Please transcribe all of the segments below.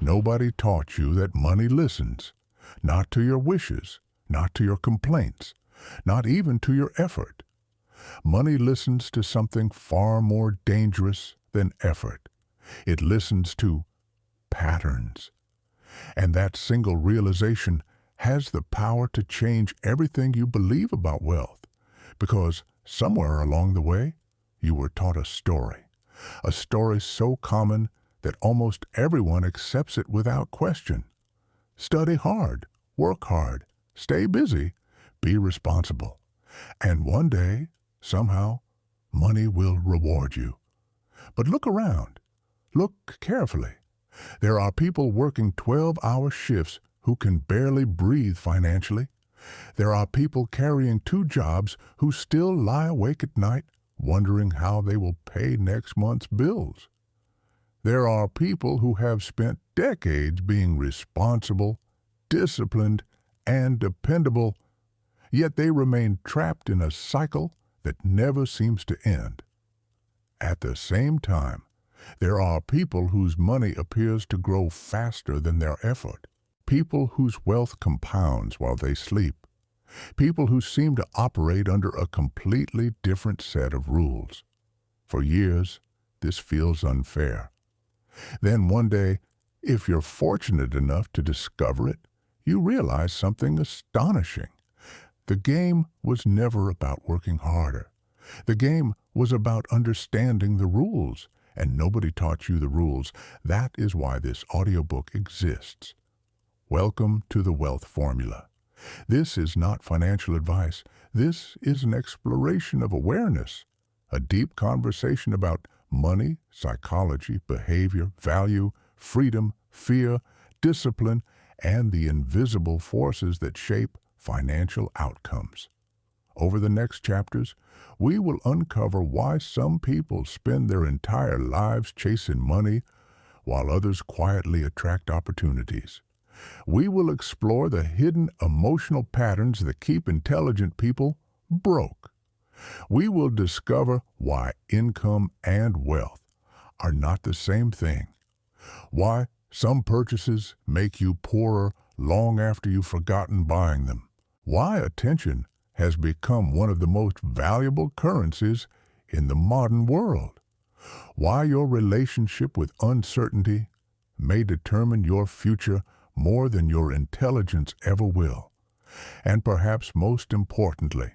Nobody taught you that money listens, not to your wishes, not to your complaints, not even to your effort. Money listens to something far more dangerous than effort. It listens to patterns. And that single realization has the power to change everything you believe about wealth, because somewhere along the way, you were taught a story so common that almost everyone accepts it without question. Study hard, work hard, stay busy, be responsible, and one day, somehow, money will reward you. But look around. Look carefully. There are people working 12-hour shifts who can barely breathe financially. There are people carrying 2 jobs who still lie awake at night wondering how they will pay next month's bills. There are people who have spent decades being responsible, disciplined, and dependable, yet they remain trapped in a cycle that never seems to end. At the same time, there are people whose money appears to grow faster than their effort, people whose wealth compounds while they sleep, people who seem to operate under a completely different set of rules. For years, this feels unfair. Then one day, if you're fortunate enough to discover it, you realize something astonishing. The game was never about working harder. The game was about understanding the rules, and nobody taught you the rules. That is why this audiobook exists. Welcome to the Wealth Formula. This is not financial advice. This is an exploration of awareness, a deep conversation about money, psychology, behavior, value, freedom, fear, discipline, and the invisible forces that shape financial outcomes. Over the next chapters, we will uncover why some people spend their entire lives chasing money while others quietly attract opportunities. We will explore the hidden emotional patterns that keep intelligent people broke. We will discover why income and wealth are not the same thing, why some purchases make you poorer long after you've forgotten buying them, why attention has become one of the most valuable currencies in the modern world, why your relationship with uncertainty may determine your future more than your intelligence ever will, and perhaps most importantly,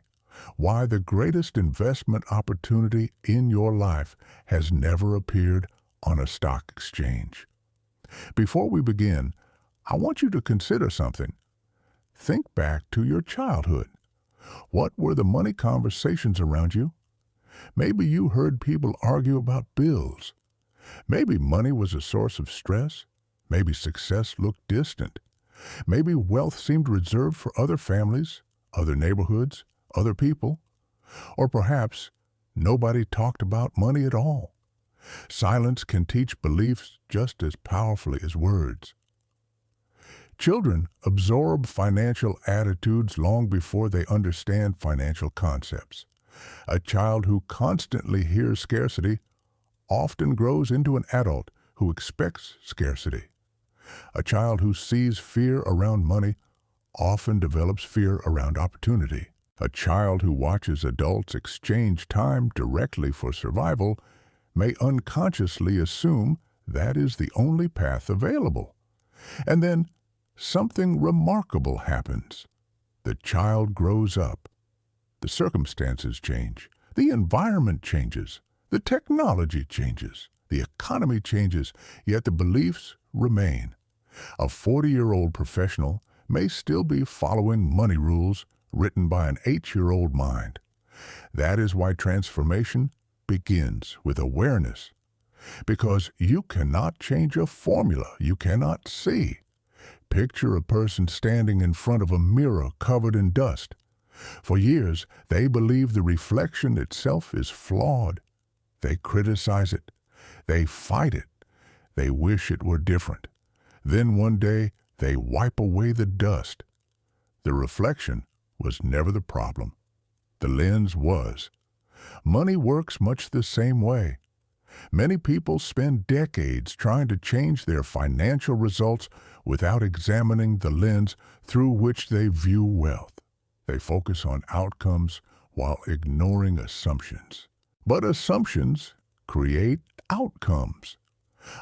why the greatest investment opportunity in your life has never appeared on a stock exchange. Before we begin, I want you to consider something. Think back to your childhood. What were the money conversations around you? Maybe you heard people argue about bills. Maybe money was a source of stress. Maybe success looked distant. Maybe wealth seemed reserved for other families, other neighborhoods, other people. Or perhaps nobody talked about money at all. Silence can teach beliefs just as powerfully as words. Children absorb financial attitudes long before they understand financial concepts. A child who constantly hears scarcity often grows into an adult who expects scarcity. A child who sees fear around money often develops fear around opportunity. A child who watches adults exchange time directly for survival may unconsciously assume that is the only path available. And then something remarkable happens. The child grows up. The circumstances change. The environment changes. The technology changes. The economy changes, yet the beliefs remain. A 40-year-old professional may still be following money rules written by an 8-year-old mind. That is why transformation begins with awareness. Because you cannot change a formula you cannot see. Picture a person standing in front of a mirror covered in dust. For years, they believe the reflection itself is flawed. They criticize it. They fight it. They wish it were different. Then one day, they wipe away the dust. The reflection was never the problem. The lens was. Money works much the same way. Many people spend decades trying to change their financial results without examining the lens through which they view wealth. They focus on outcomes while ignoring assumptions. But assumptions create outcomes.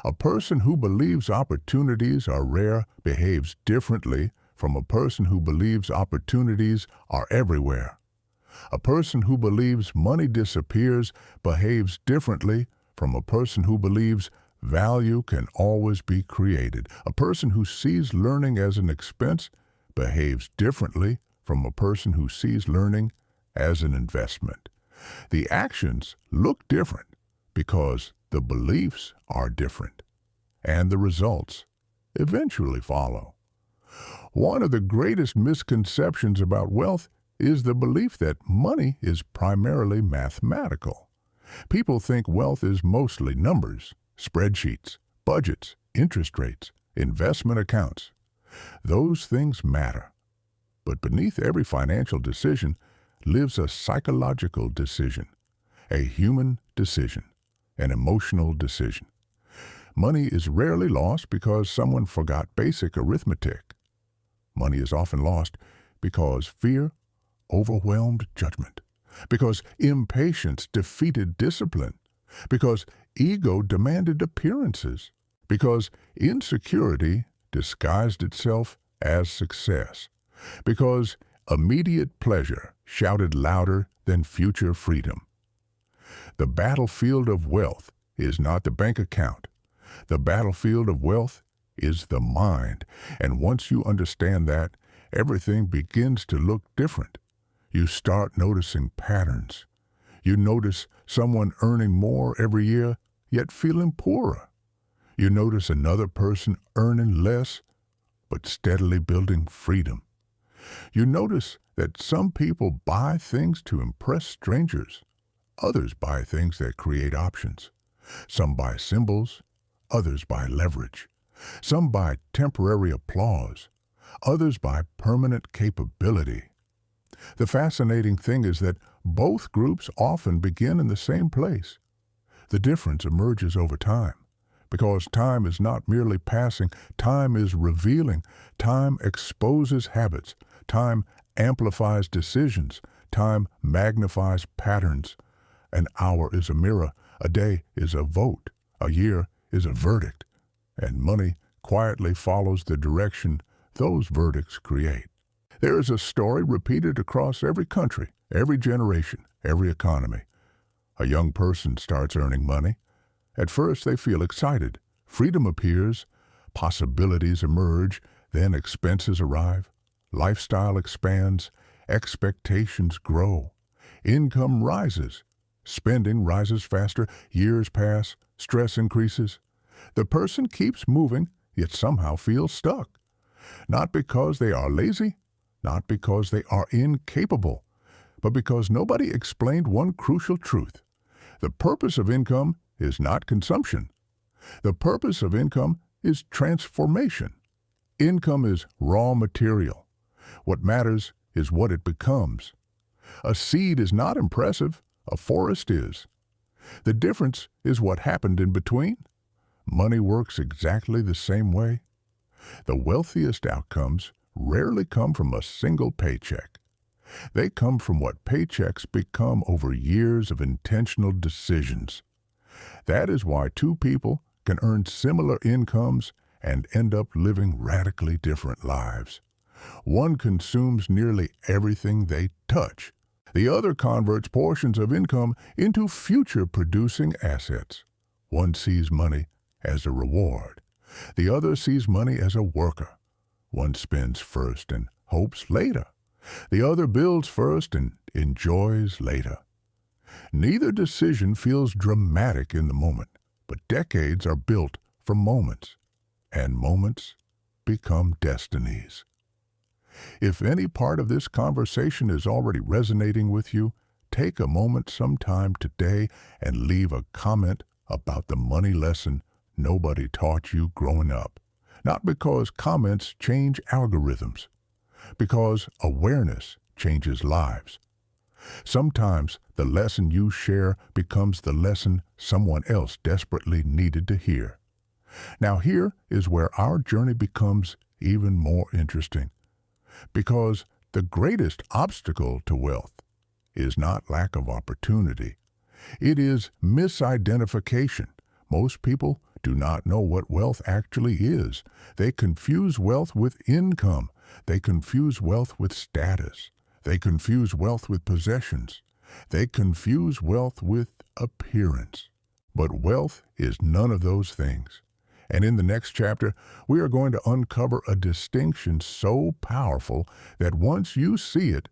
A person who believes opportunities are rare behaves differently from a person who believes opportunities are everywhere. A person who believes money disappears behaves differently from a person who believes value can always be created. A person who sees learning as an expense behaves differently from a person who sees learning as an investment. The actions look different because the beliefs are different, and the results eventually follow. One of the greatest misconceptions about wealth is the belief that money is primarily mathematical. People think wealth is mostly numbers, spreadsheets, budgets, interest rates, investment accounts. Those things matter. But beneath every financial decision lives a psychological decision, a human decision, an emotional decision. Money is rarely lost because someone forgot basic arithmetic. Money is often lost because fear overwhelmed judgment, because impatience defeated discipline, because ego demanded appearances, because insecurity disguised itself as success, because immediate pleasure shouted louder than future freedom. The battlefield of wealth is not the bank account. The battlefield of wealth is the mind, and once you understand that, everything begins to look different. You start noticing patterns. You notice someone earning more every year, yet feeling poorer. You notice another person earning less, but steadily building freedom. You notice that some people buy things to impress strangers. Others buy things that create options. Some buy symbols. Others buy leverage. Some buy temporary applause. Others buy permanent capability. The fascinating thing is that both groups often begin in the same place. The difference emerges over time, because time is not merely passing, time is revealing. Time exposes habits. Time amplifies decisions. Time magnifies patterns. An hour is a mirror. A day is a vote. A year is a verdict. And money quietly follows the direction those verdicts create. There is a story repeated across every country, every generation, every economy. A young person starts earning money. At first they feel excited. Freedom appears, possibilities emerge, then expenses arrive. Lifestyle expands, expectations grow. Income rises, spending rises faster, years pass, stress increases. The person keeps moving, yet somehow feels stuck. Not because they are lazy, not because they are incapable, but because nobody explained one crucial truth. The purpose of income is not consumption. The purpose of income is transformation. Income is raw material. What matters is what it becomes. A seed is not impressive, a forest is. The difference is what happened in between. Money works exactly the same way. The wealthiest outcomes rarely come from a single paycheck. They come from what paychecks become over years of intentional decisions. That is why two people can earn similar incomes and end up living radically different lives. One consumes nearly everything they touch. The other converts portions of income into future-producing assets. One sees money as a reward. The other sees money as a worker. One spends first and hopes later. The other builds first and enjoys later. Neither decision feels dramatic in the moment, but decades are built from moments, and moments become destinies. If any part of this conversation is already resonating with you, take a moment sometime today and leave a comment about the money lesson nobody taught you growing up. Not because comments change algorithms, because awareness changes lives. Sometimes the lesson you share becomes the lesson someone else desperately needed to hear. Now here is where our journey becomes even more interesting, because the greatest obstacle to wealth is not lack of opportunity. It is misidentification. Most people do not know what wealth actually is. They confuse wealth with income. They confuse wealth with status. They confuse wealth with possessions. They confuse wealth with appearance. But wealth is none of those things. And in the next chapter, we are going to uncover a distinction so powerful that once you see it,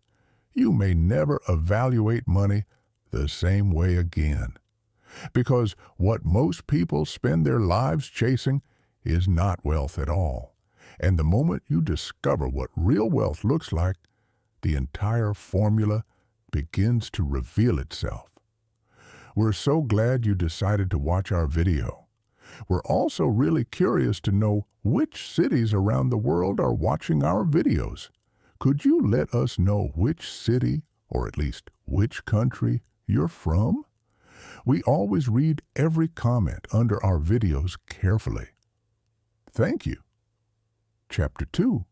you may never evaluate money the same way again. Because what most people spend their lives chasing is not wealth at all. And the moment you discover what real wealth looks like, the entire formula begins to reveal itself. We're so glad you decided to watch our video. We're also really curious to know which cities around the world are watching our videos. Could you let us know which city, or at least which country, you're from? We always read every comment under our videos carefully. Thank you. Chapter 2.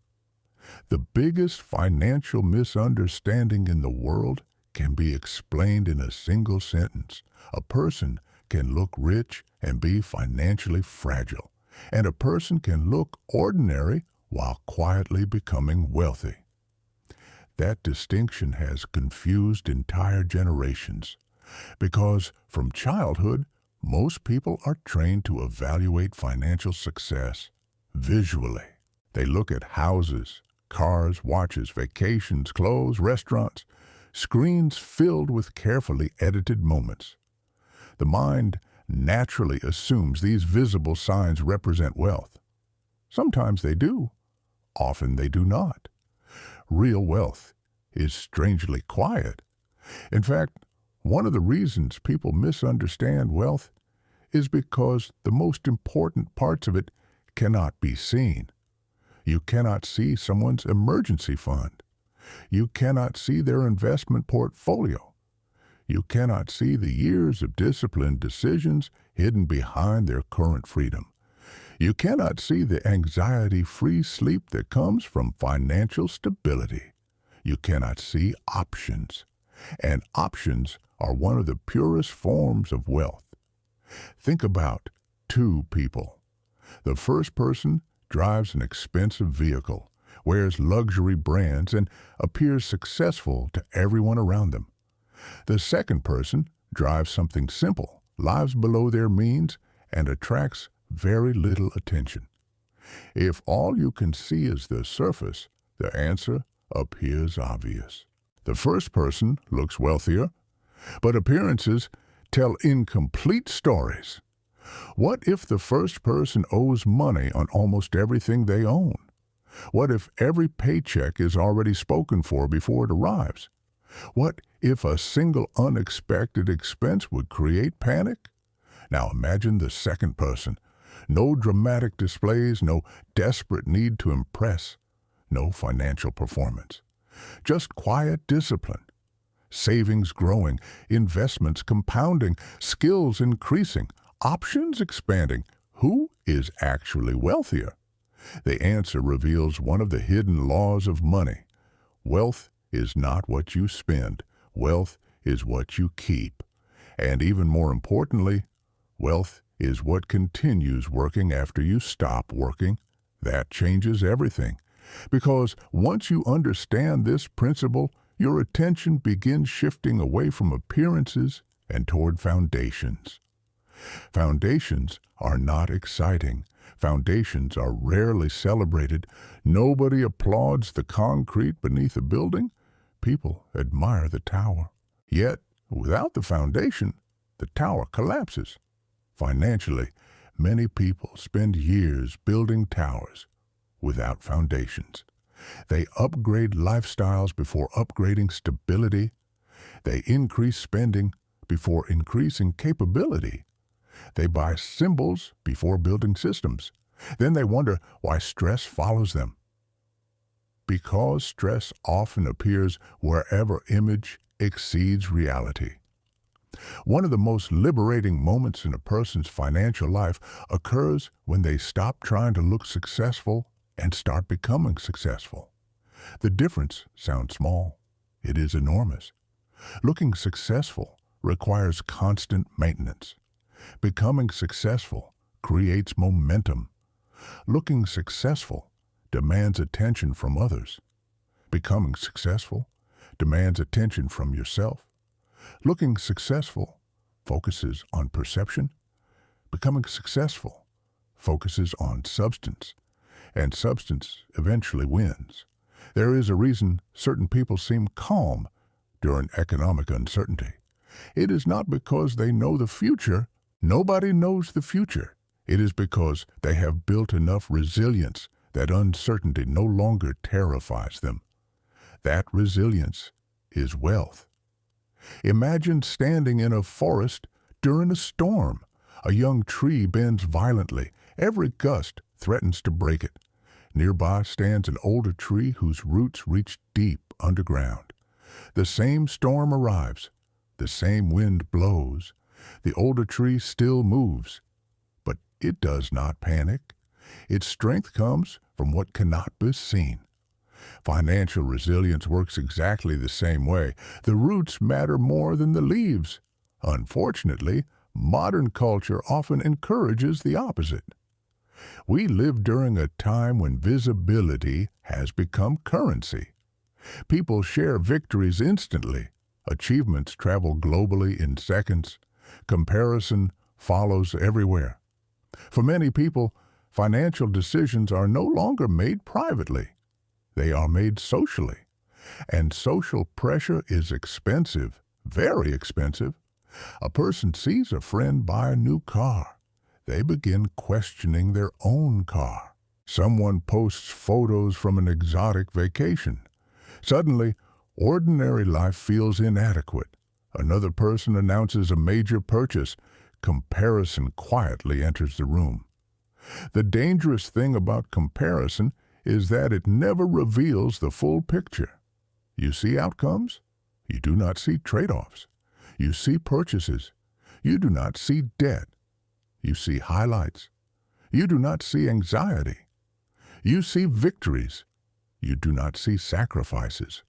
The biggest financial misunderstanding in the world can be explained in a single sentence. A person can look rich and be financially fragile, and a person can look ordinary while quietly becoming wealthy. That distinction has confused entire generations, because from childhood, most people are trained to evaluate financial success visually. They look at houses, cars, watches, vacations, clothes, restaurants, screens filled with carefully edited moments. The mind naturally assumes these visible signs represent wealth. Sometimes they do, often they do not. Real wealth is strangely quiet. In fact, one of the reasons people misunderstand wealth is because the most important parts of it cannot be seen. You cannot see someone's emergency fund. You cannot see their investment portfolio. You cannot see the years of disciplined decisions hidden behind their current freedom. You cannot see the anxiety-free sleep that comes from financial stability. You cannot see options. And options are one of the purest forms of wealth. Think about two people. The first person drives an expensive vehicle, wears luxury brands, and appears successful to everyone around them. The second person drives something simple, lives below their means, and attracts very little attention. If all you can see is the surface, the answer appears obvious. The first person looks wealthier, but appearances tell incomplete stories. What if the first person owes money on almost everything they own? What if every paycheck is already spoken for before it arrives? What if a single unexpected expense would create panic? Now imagine the second person. No dramatic displays, no desperate need to impress, no financial performance. Just quiet discipline. Savings growing, investments compounding, skills increasing, options expanding. Who is actually wealthier? The answer reveals one of the hidden laws of money. Wealth is not what you spend. Wealth is what you keep. And even more importantly, wealth is what continues working after you stop working. That changes everything. Because once you understand this principle, your attention begins shifting away from appearances and toward foundations. Foundations are not exciting. Foundations are rarely celebrated. Nobody applauds the concrete beneath a building. People admire the tower. Yet, without the foundation, the tower collapses. Financially, many people spend years building towers without foundations. They upgrade lifestyles before upgrading stability. They increase spending before increasing capability. They buy symbols before building systems. Then they wonder why stress follows them. Because stress often appears wherever image exceeds reality. One of the most liberating moments in a person's financial life occurs when they stop trying to look successful and start becoming successful. The difference sounds small. It is enormous. Looking successful requires constant maintenance. Becoming successful creates momentum. Looking successful demands attention from others. Becoming successful demands attention from yourself. Looking successful focuses on perception. Becoming successful focuses on substance, and substance eventually wins. There is a reason certain people seem calm during economic uncertainty. It is not because they know the future. Nobody knows the future. It is because they have built enough resilience that uncertainty no longer terrifies them. That resilience is wealth. Imagine standing in a forest during a storm. A young tree bends violently. Every gust threatens to break it. Nearby stands an older tree whose roots reach deep underground. The same storm arrives. The same wind blows. The older tree still moves, but it does not panic. Its strength comes from what cannot be seen. Financial resilience works exactly the same way. The roots matter more than the leaves. Unfortunately, modern culture often encourages the opposite. We live during a time when visibility has become currency. People share victories instantly. Achievements travel globally in seconds. Comparison follows everywhere. For many people, financial decisions are no longer made privately. They are made socially. And social pressure is expensive, very expensive. A person sees a friend buy a new car. They begin questioning their own car. Someone posts photos from an exotic vacation. Suddenly, ordinary life feels inadequate. Another person announces a major purchase. Comparison quietly enters the room. The dangerous thing about comparison is that it never reveals the full picture. You see outcomes. You do not see trade-offs. You see purchases. You do not see debt. You see highlights. You do not see anxiety. You see victories. You do not see sacrifices.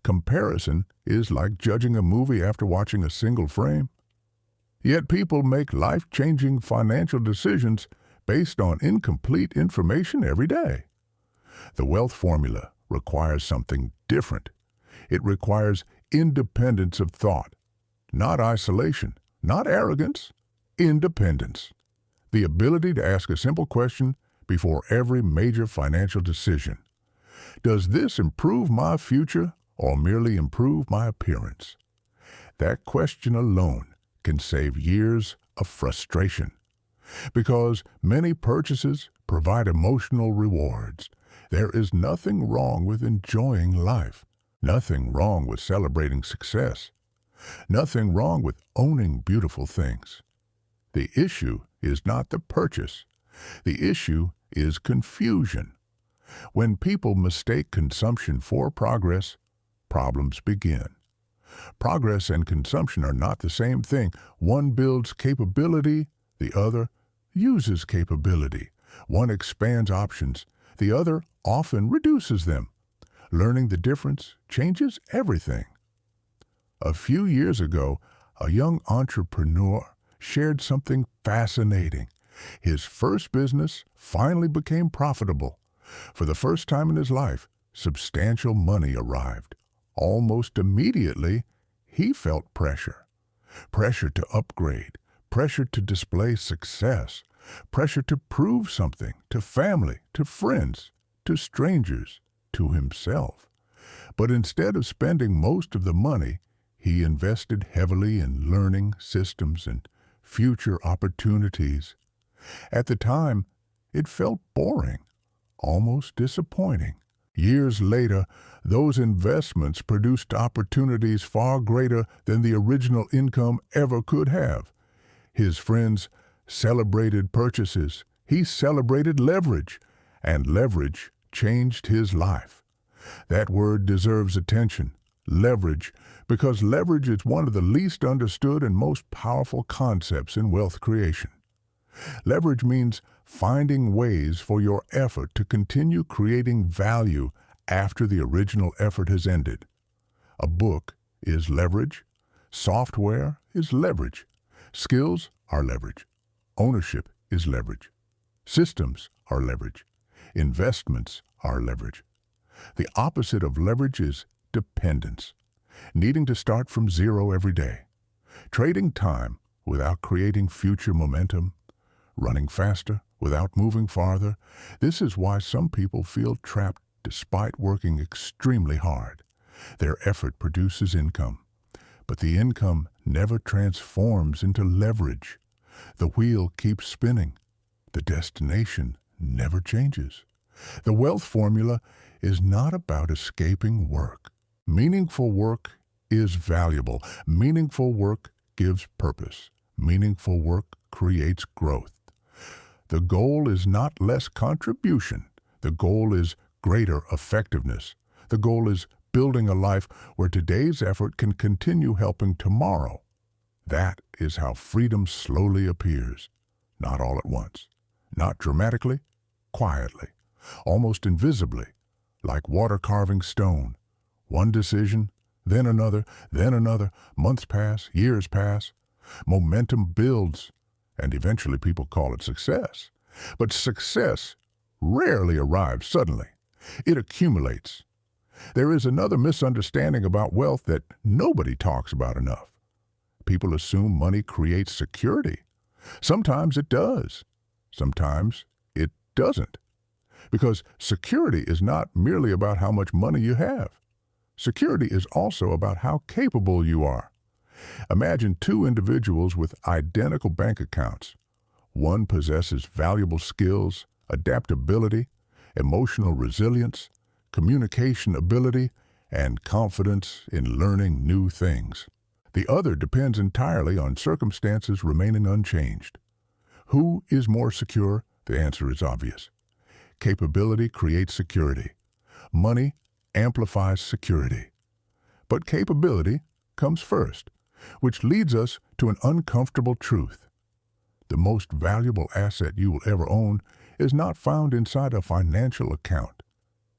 Comparison is like judging a movie after watching a single frame. Yet people make life-changing financial decisions based on incomplete information every day. The wealth formula requires something different. It requires independence of thought, not isolation, not arrogance, independence. The ability to ask a simple question before every major financial decision. Does this improve my future or merely improve my appearance? That question alone can save years of frustration. Because many purchases provide emotional rewards. There is nothing wrong with enjoying life. Nothing wrong with celebrating success. Nothing wrong with owning beautiful things. The issue is not the purchase. The issue is confusion. When people mistake consumption for progress, problems begin. Progress and consumption are not the same thing. One builds capability, the other uses capability. One expands options, the other often reduces them. Learning the difference changes everything. A few years ago, a young entrepreneur shared something fascinating. His first business finally became profitable. For the first time in his life, substantial money arrived. Almost immediately, he felt pressure. Pressure to upgrade, pressure to display success, pressure to prove something to family, to friends, to strangers, to himself. But instead of spending most of the money, he invested heavily in learning systems and future opportunities. At the time, it felt boring, almost disappointing. Years later, those investments produced opportunities far greater than the original income ever could have. His friends celebrated purchases. He celebrated leverage, and leverage changed his life. That word deserves attention. Leverage, because leverage is one of the least understood and most powerful concepts in wealth creation. Leverage means finding ways for your effort to continue creating value after the original effort has ended. A book is leverage. Software is leverage. Skills are leverage. Ownership is leverage. Systems are leverage. Investments are leverage. The opposite of leverage is dependence, needing to start from zero every day, trading time without creating future momentum, running faster without moving farther. This is why some people feel trapped despite working extremely hard. Their effort produces income, but the income never transforms into leverage. The wheel keeps spinning. The destination never changes. The wealth formula is not about escaping work. Meaningful work is valuable. Meaningful work gives purpose. Meaningful work creates growth. The goal is not less contribution. The goal is greater effectiveness. The goal is building a life where today's effort can continue helping tomorrow. That is how freedom slowly appears. Not all at once. Not dramatically, quietly, almost invisibly, like water carving stone. One decision, then another, months pass, years pass. Momentum builds, and eventually people call it success. But success rarely arrives suddenly. It accumulates. There is another misunderstanding about wealth that nobody talks about enough. People assume money creates security. Sometimes it does. Sometimes it doesn't. Because security is not merely about how much money you have. Security is also about how capable you are. Imagine two individuals with identical bank accounts. One possesses valuable skills, adaptability, emotional resilience, communication ability, and confidence in learning new things. The other depends entirely on circumstances remaining unchanged. Who is more secure? The answer is obvious. Capability creates security. Money amplifies security. But capability comes first, which leads us to an uncomfortable truth. The most valuable asset you will ever own is not found inside a financial account.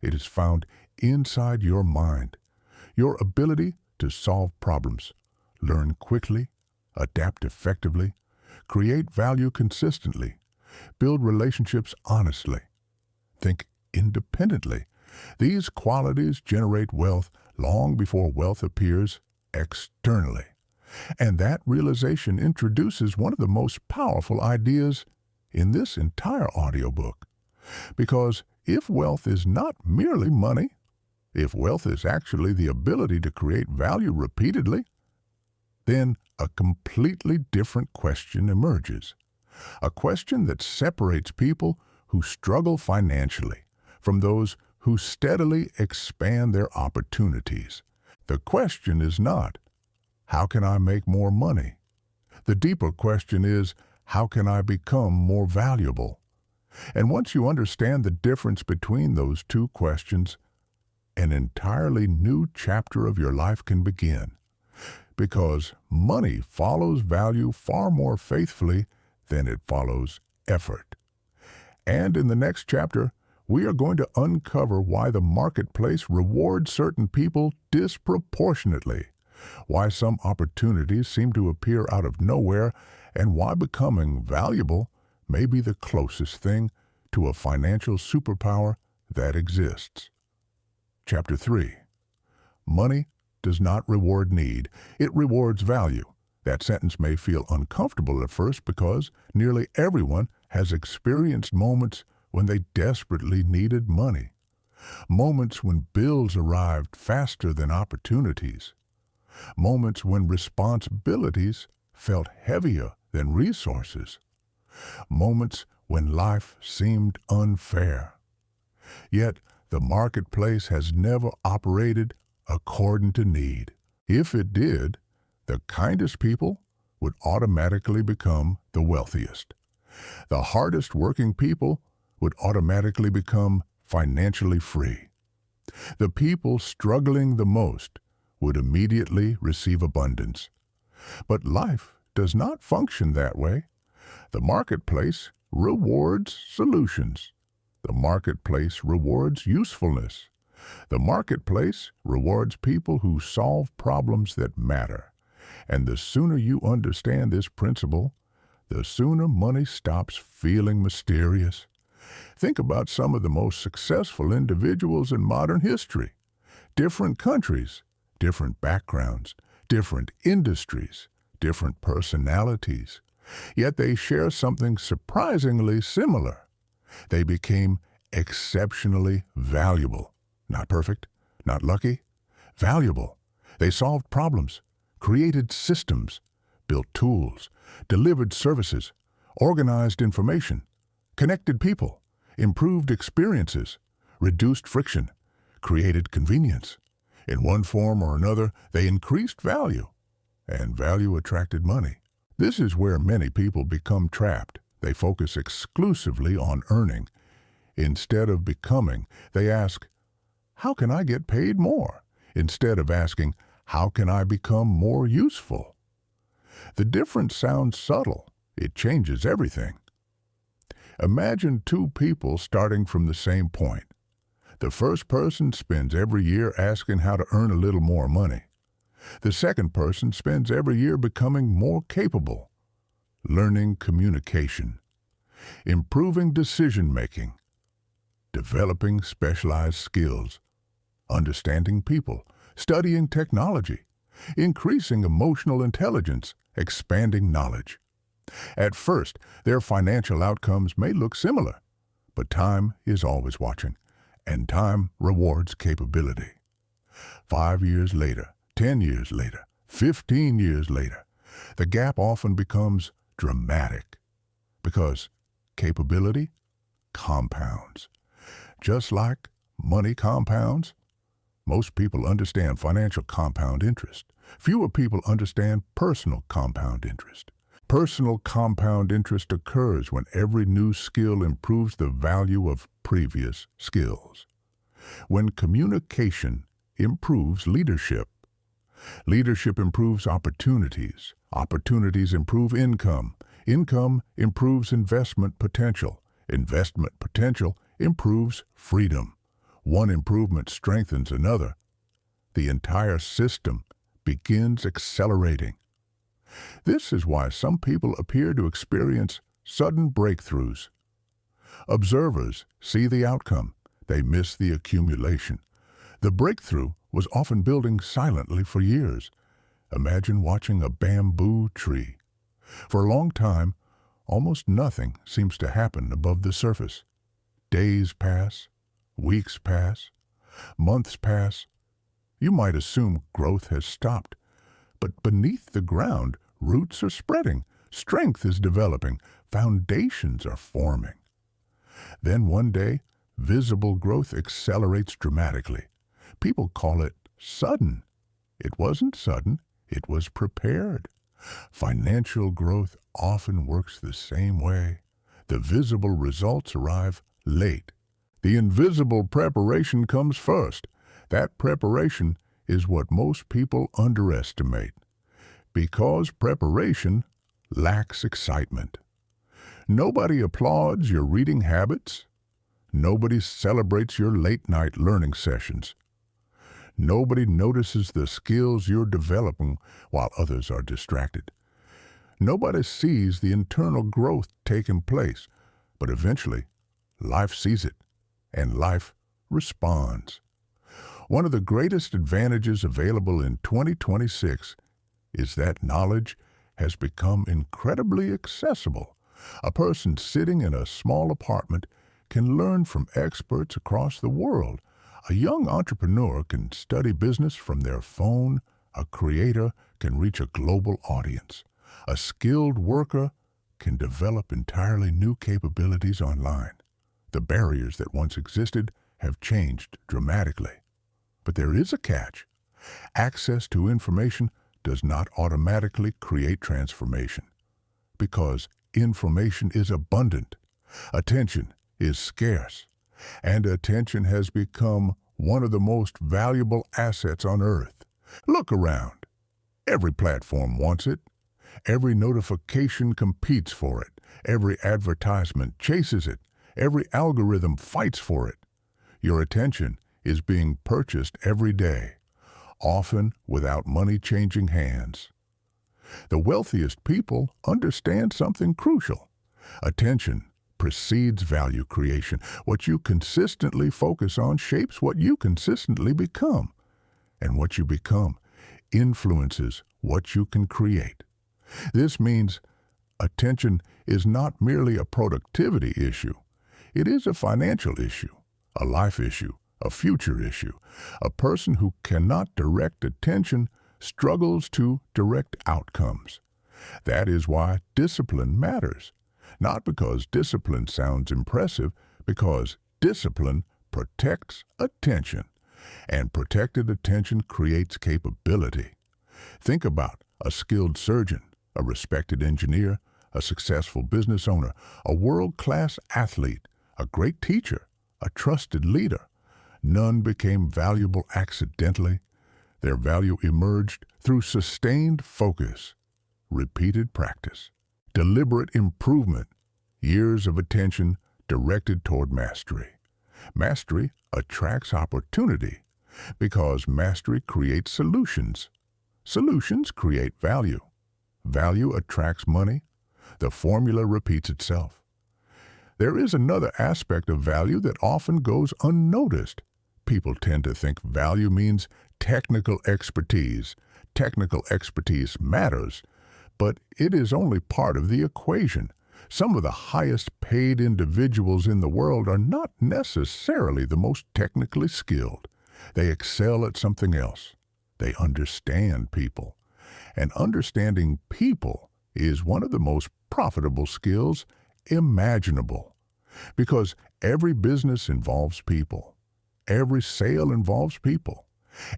It is found inside your mind. Your ability to solve problems, learn quickly, adapt effectively, create value consistently, build relationships honestly, think independently. These qualities generate wealth long before wealth appears externally. And that realization introduces one of the most powerful ideas in this entire audiobook. Because if wealth is not merely money, if wealth is actually the ability to create value repeatedly, then a completely different question emerges. A question that separates people who struggle financially from those who steadily expand their opportunities. The question is not, how can I make more money? The deeper question is, how can I become more valuable? And once you understand the difference between those two questions, an entirely new chapter of your life can begin. Because money follows value far more faithfully than it follows effort. And in the next chapter, we are going to uncover why the marketplace rewards certain people disproportionately, why some opportunities seem to appear out of nowhere, and why becoming valuable may be the closest thing to a financial superpower that exists. Chapter 3. Money does not reward need, it rewards value. That sentence may feel uncomfortable at first because nearly everyone has experienced moments when they desperately needed money. Moments when bills arrived faster than opportunities. Moments when responsibilities felt heavier than resources. Moments when life seemed unfair. Yet the marketplace has never operated according to need. If it did, the kindest people would automatically become the wealthiest. The hardest working people would automatically become financially free. The people struggling the most would immediately receive abundance. But life does not function that way. The marketplace rewards solutions. The marketplace rewards usefulness. The marketplace rewards people who solve problems that matter. And the sooner you understand this principle, the sooner money stops feeling mysterious. Think about some of the most successful individuals in modern history. Different countries, different backgrounds, different industries, different personalities. Yet they share something surprisingly similar. They became exceptionally valuable. Not perfect, not lucky, valuable. They solved problems, created systems, built tools, delivered services, organized information, connected people, improved experiences, reduced friction, created convenience. In one form or another, they increased value, and value attracted money. This is where many people become trapped. They focus exclusively on earning. Instead of becoming, they ask, how can I get paid more? Instead of asking, how can I become more useful? The difference sounds subtle. It changes everything. Imagine two people starting from the same point. The first person spends every year asking how to earn a little more money. The second person spends every year becoming more capable, learning communication, improving decision-making, developing specialized skills, understanding people, studying technology, increasing emotional intelligence, expanding knowledge. At first, their financial outcomes may look similar, but time is always watching, and time rewards capability. 5 years later, 10 years later, 15 years later, the gap often becomes dramatic because capability compounds. Just like money compounds, most people understand financial compound interest. Fewer people understand personal compound interest. Personal compound interest occurs when every new skill improves the value of previous skills. When communication improves leadership, leadership improves opportunities, opportunities improve income, income improves investment potential, investment potential improves freedom. One improvement strengthens another. The entire system begins accelerating. This is why some people appear to experience sudden breakthroughs. Observers see the outcome. They miss the accumulation. The breakthrough was often building silently for years. Imagine watching a bamboo tree. For a long time, almost nothing seems to happen above the surface. Days pass, weeks pass, months pass. You might assume growth has stopped, but beneath the ground, roots are spreading, strength is developing, foundations are forming. Then one day, visible growth accelerates dramatically. People call it sudden. It wasn't sudden, it was prepared. Financial growth often works the same way. The visible results arrive late. The invisible preparation comes first. That preparation is what most people underestimate, because preparation lacks excitement. Nobody applauds your reading habits. Nobody celebrates your late-night learning sessions. Nobody notices the skills you're developing while others are distracted. Nobody sees the internal growth taking place, but eventually, life sees it, and life responds. One of the greatest advantages available in 2026 is that knowledge has become incredibly accessible. A person sitting in a small apartment can learn from experts across the world. A young entrepreneur can study business from their phone. A creator can reach a global audience. A skilled worker can develop entirely new capabilities online. The barriers that once existed have changed dramatically. But there is a catch. Access to information does not automatically create transformation, because information is abundant, attention is scarce, and attention has become one of the most valuable assets on earth. Look around. Every platform wants it. Every notification competes for it. Every advertisement chases it. Every algorithm fights for it. Your attention is being purchased every day, often without money changing hands. The wealthiest people understand something crucial. Attention precedes value creation. What you consistently focus on shapes what you consistently become. And what you become influences what you can create. This means attention is not merely a productivity issue. It is a financial issue, a life issue, a future issue. A person who cannot direct attention struggles to direct outcomes. That is why discipline matters. Not because discipline sounds impressive, because discipline protects attention. And protected attention creates capability. Think about a skilled surgeon, a respected engineer, a successful business owner, a world-class athlete, a great teacher, a trusted leader. None became valuable accidentally. Their value emerged through sustained focus, repeated practice, deliberate improvement, years of attention directed toward mastery. Mastery attracts opportunity because mastery creates solutions. Solutions create value. Value attracts money. The formula repeats itself. There is another aspect of value that often goes unnoticed. People tend to think value means technical expertise. Technical expertise matters, but it is only part of the equation. Some of the highest paid individuals in the world are not necessarily the most technically skilled. They excel at something else. They understand people. And understanding people is one of the most profitable skills imaginable. Because every business involves people. Every sale involves people.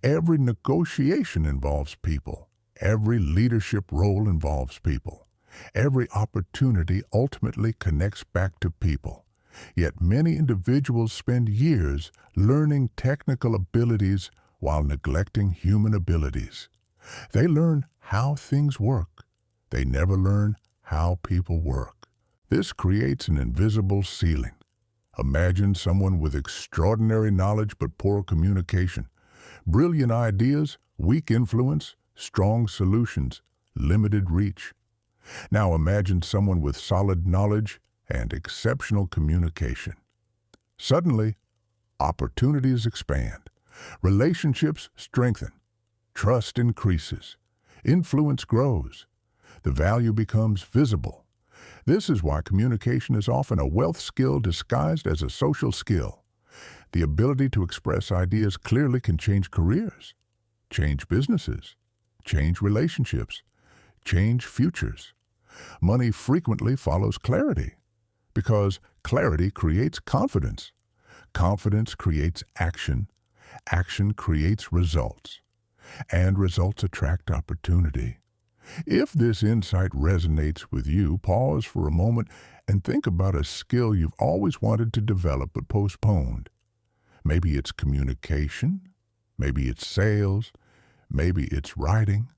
Every negotiation involves people. Every leadership role involves people. Every opportunity ultimately connects back to people. Yet many individuals spend years learning technical abilities while neglecting human abilities. They learn how things work. They never learn how people work. This creates an invisible ceiling. Imagine someone with extraordinary knowledge but poor communication, brilliant ideas, weak influence, strong solutions, limited reach. Now imagine someone with solid knowledge and exceptional communication. Suddenly, opportunities expand, relationships strengthen, trust increases, influence grows, the value becomes visible. This is why communication is often a wealth skill disguised as a social skill. The ability to express ideas clearly can change careers, change businesses, change relationships, change futures. Money frequently follows clarity because clarity creates confidence. Confidence creates action. Action creates results. And results attract opportunity. If this insight resonates with you, pause for a moment and think about a skill you've always wanted to develop but postponed. Maybe it's communication. Maybe it's sales. Maybe it's writing.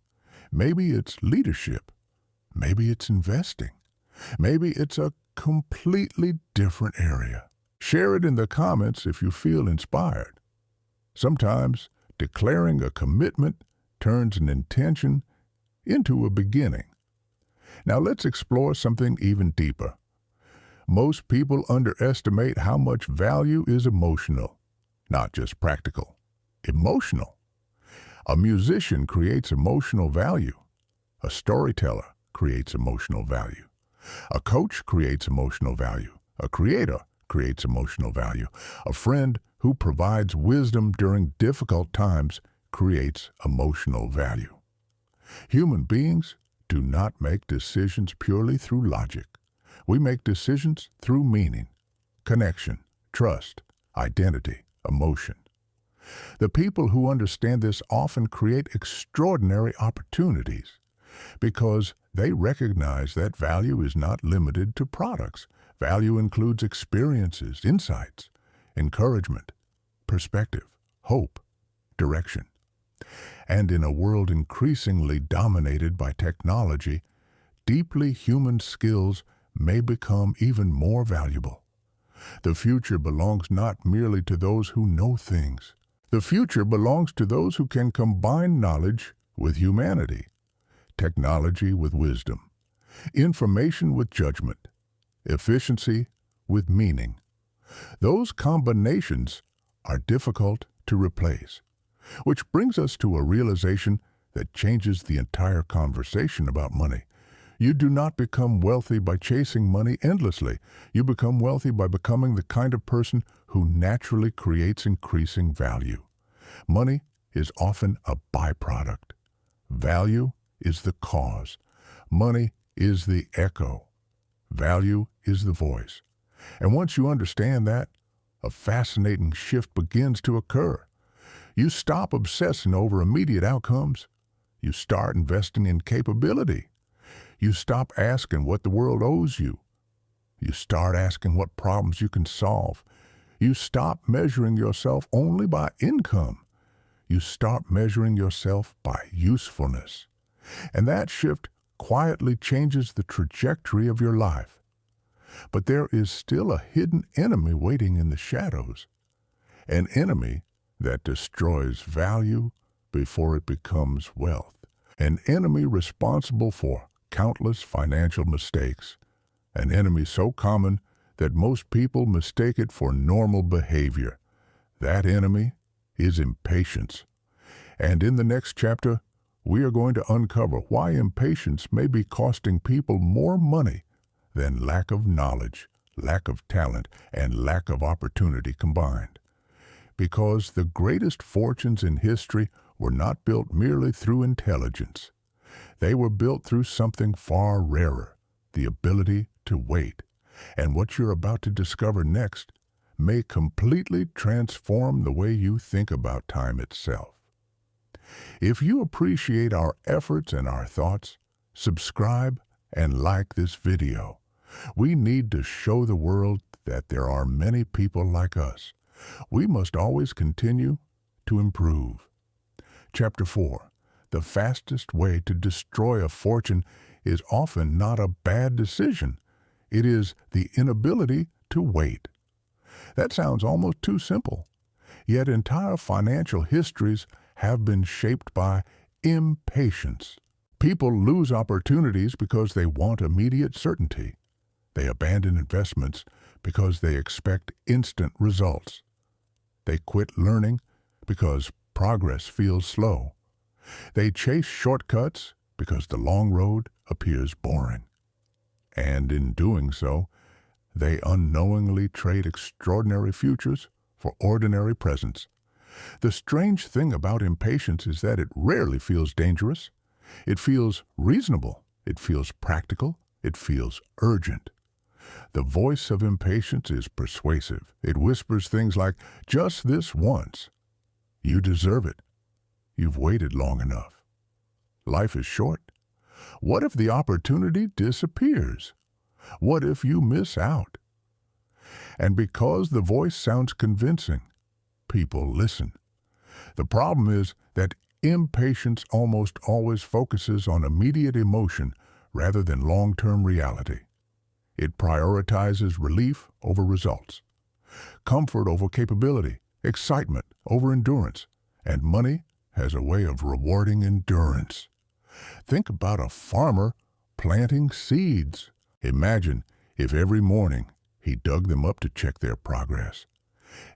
Maybe it's leadership. Maybe it's investing. Maybe it's a completely different area. Share it in the comments if you feel inspired. Sometimes declaring a commitment turns an intention into a beginning. Now let's explore something even deeper. Most people underestimate how much value is emotional, not just practical. Emotional. A musician creates emotional value. A storyteller creates emotional value. A coach creates emotional value. A creator creates emotional value. A friend who provides wisdom during difficult times creates emotional value. Human beings do not make decisions purely through logic. We make decisions through meaning, connection, trust, identity, emotion. The people who understand this often create extraordinary opportunities because they recognize that value is not limited to products. Value includes experiences, insights, encouragement, perspective, hope, direction. And in a world increasingly dominated by technology, deeply human skills may become even more valuable. The future belongs not merely to those who know things. The future belongs to those who can combine knowledge with humanity, technology with wisdom, information with judgment, efficiency with meaning. Those combinations are difficult to replace, which brings us to a realization that changes the entire conversation about money. You do not become wealthy by chasing money endlessly. You become wealthy by becoming the kind of person who naturally creates increasing value. Money is often a byproduct. Value is the cause. Money is the echo. Value is the voice. And once you understand that, a fascinating shift begins to occur. You stop obsessing over immediate outcomes. You start investing in capability. You stop asking what the world owes you. You start asking what problems you can solve. You stop measuring yourself only by income. You start measuring yourself by usefulness. And that shift quietly changes the trajectory of your life. But there is still a hidden enemy waiting in the shadows. An enemy that destroys value before it becomes wealth. An enemy responsible for countless financial mistakes. An enemy so common that most people mistake it for normal behavior. That enemy is impatience. And in the next chapter, we are going to uncover why impatience may be costing people more money than lack of knowledge, lack of talent, and lack of opportunity combined. Because the greatest fortunes in history were not built merely through intelligence. They were built through something far rarer, the ability to wait. And what you're about to discover next may completely transform the way you think about time itself. If you appreciate our efforts and our thoughts, subscribe and like this video. We need to show the world that there are many people like us. We must always continue to improve. Chapter 4. The fastest way to destroy a fortune is often not a bad decision. It is the inability to wait. That sounds almost too simple. Yet entire financial histories have been shaped by impatience. People lose opportunities because they want immediate certainty. They abandon investments because they expect instant results. They quit learning because progress feels slow. They chase shortcuts because the long road appears boring. And in doing so, they unknowingly trade extraordinary futures for ordinary presents. The strange thing about impatience is that it rarely feels dangerous. It feels reasonable. It feels practical. It feels urgent. The voice of impatience is persuasive. It whispers things like, "Just this once. You deserve it. You've waited long enough. Life is short. What if the opportunity disappears? What if you miss out?" And because the voice sounds convincing, people listen. The problem is that impatience almost always focuses on immediate emotion rather than long-term reality. It prioritizes relief over results, comfort over capability, excitement over endurance, and money has a way of rewarding endurance. Think about a farmer planting seeds. Imagine if every morning he dug them up to check their progress.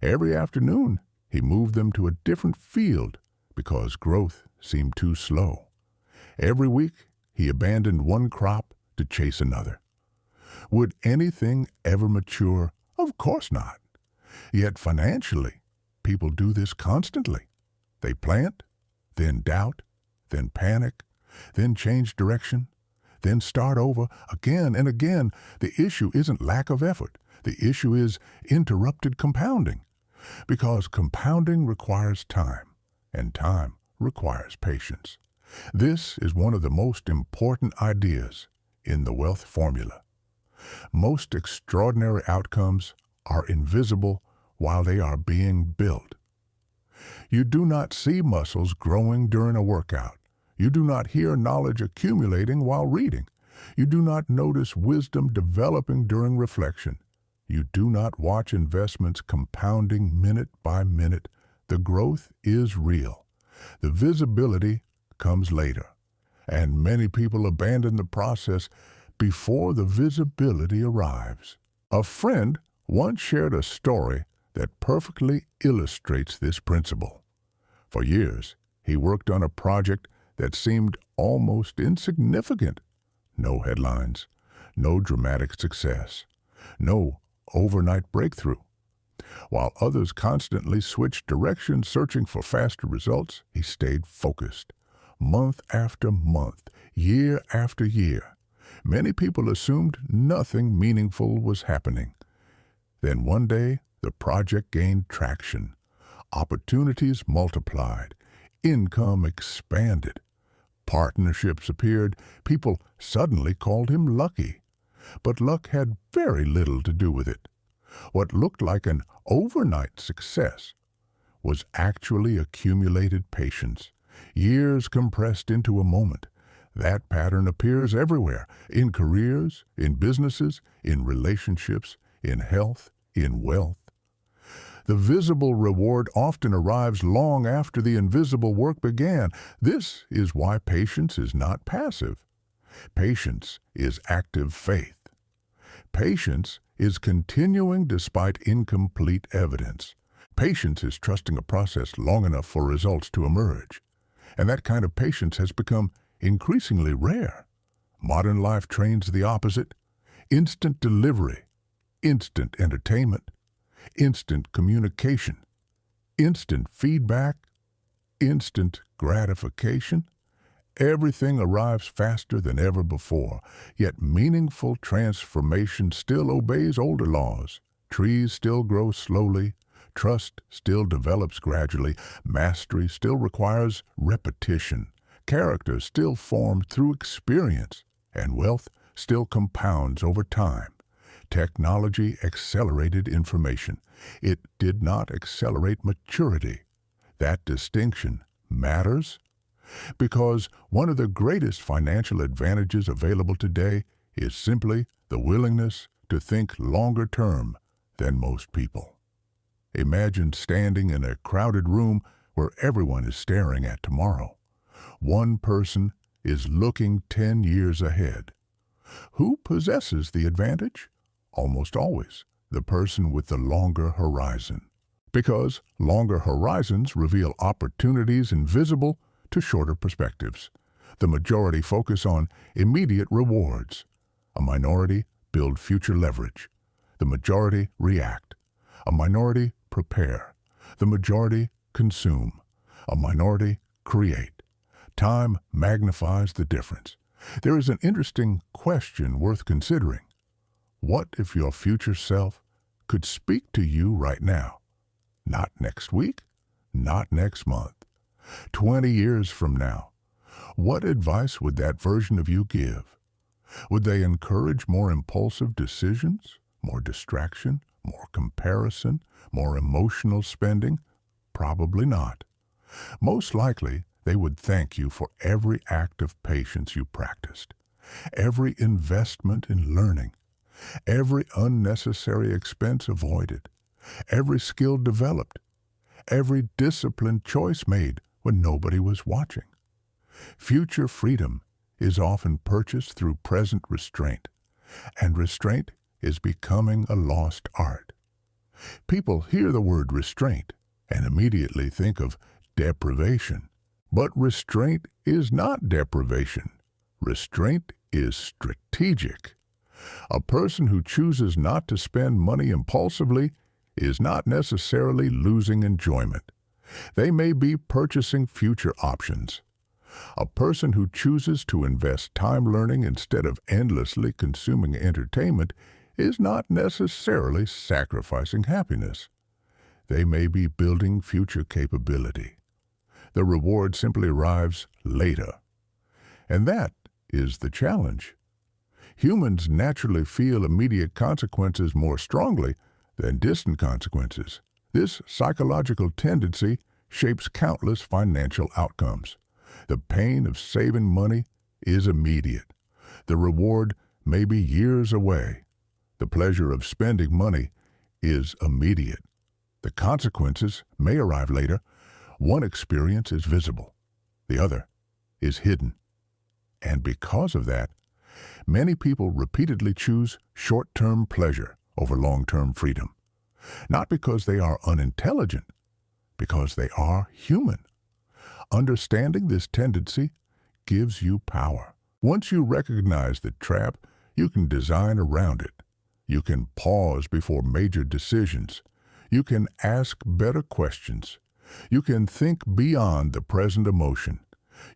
Every afternoon he moved them to a different field because growth seemed too slow. Every week he abandoned one crop to chase another. Would anything ever mature? Of course not. Yet financially, people do this constantly. They plant, then doubt, then panic, then change direction, then start over again and again. The issue isn't lack of effort. The issue is interrupted compounding. Because compounding requires time, and time requires patience. This is one of the most important ideas in the wealth formula. Most extraordinary outcomes are invisible while they are being built. You do not see muscles growing during a workout. You do not hear knowledge accumulating while reading. You do not notice wisdom developing during reflection. You do not watch investments compounding minute by minute. The growth is real. The visibility comes later. And many people abandon the process before the visibility arrives. A friend once shared a story that perfectly illustrates this principle. For years, he worked on a project that seemed almost insignificant. No headlines, no dramatic success, no overnight breakthrough. While others constantly switched directions searching for faster results, he stayed focused. Month after month, year after year. Many people assumed nothing meaningful was happening. Then one day, the project gained traction. Opportunities multiplied. Income expanded. Partnerships appeared. People suddenly called him lucky. But luck had very little to do with it. What looked like an overnight success was actually accumulated patience, years compressed into a moment. That pattern appears everywhere, in careers, in businesses, in relationships, in health, in wealth. The visible reward often arrives long after the invisible work began. This is why patience is not passive. Patience is active faith. Patience is continuing despite incomplete evidence. Patience is trusting a process long enough for results to emerge. And that kind of patience has become increasingly rare. Modern life trains the opposite. Instant delivery, instant entertainment, instant communication, instant feedback, instant gratification. Everything arrives faster than ever before, yet meaningful transformation still obeys older laws. Trees still grow slowly, trust still develops gradually, mastery still requires repetition, character still formed through experience, and wealth still compounds over time. Technology accelerated information. It did not accelerate maturity. That distinction matters because one of the greatest financial advantages available today is simply the willingness to think longer term than most people. Imagine standing in a crowded room where everyone is staring at tomorrow. One person is looking 10 years ahead. Who possesses the advantage? Almost always the person with the longer horizon. Because longer horizons reveal opportunities invisible to shorter perspectives. The majority focus on immediate rewards. A minority build future leverage. The majority react. A minority prepare. The majority consume. A minority create. Time magnifies the difference. There is an interesting question worth considering. What if your future self could speak to you right now? Not next week, not next month. 20 years from now, what advice would that version of you give? Would they encourage more impulsive decisions, more distraction, more comparison, more emotional spending? Probably not. Most likely, they would thank you for every act of patience you practiced, every investment in learning, every unnecessary expense avoided, every skill developed, every disciplined choice made when nobody was watching. Future freedom is often purchased through present restraint, and restraint is becoming a lost art. People hear the word restraint and immediately think of deprivation. But restraint is not deprivation. Restraint is strategic. A person who chooses not to spend money impulsively is not necessarily losing enjoyment. They may be purchasing future options. A person who chooses to invest time learning instead of endlessly consuming entertainment is not necessarily sacrificing happiness. They may be building future capability. The reward simply arrives later. And that is the challenge. Humans naturally feel immediate consequences more strongly than distant consequences. This psychological tendency shapes countless financial outcomes. The pain of saving money is immediate. The reward may be years away. The pleasure of spending money is immediate. The consequences may arrive later. One experience is visible. The other is hidden. And because of that, many people repeatedly choose short-term pleasure over long-term freedom. Not because they are unintelligent, because they are human. Understanding this tendency gives you power. Once you recognize the trap, you can design around it. You can pause before major decisions. You can ask better questions. You can think beyond the present emotion.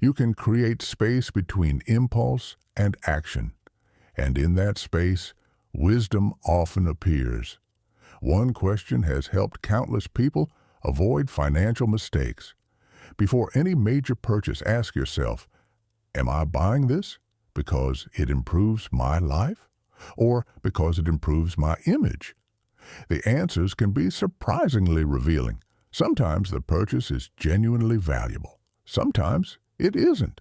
You can create space between impulse and action. And in that space, wisdom often appears. One question has helped countless people avoid financial mistakes. Before any major purchase, ask yourself, am I buying this because it improves my life or because it improves my image? The answers can be surprisingly revealing. Sometimes the purchase is genuinely valuable. Sometimes it isn't.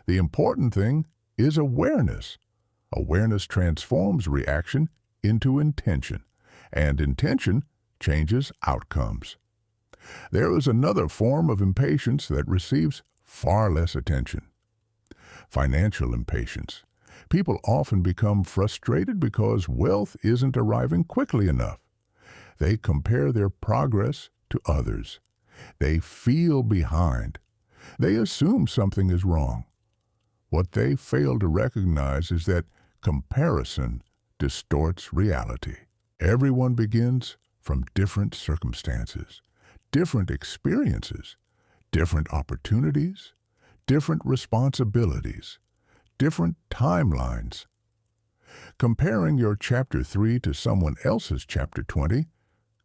The important thing is awareness. Awareness transforms reaction into intention, and intention changes outcomes. There is another form of impatience that receives far less attention. Financial impatience. People often become frustrated because wealth isn't arriving quickly enough. They compare their progress to others. They feel behind. They assume something is wrong. What they fail to recognize is that comparison distorts reality. Everyone begins from different circumstances, different experiences, different opportunities, different responsibilities, different timelines. Comparing your Chapter 3 to someone else's Chapter 20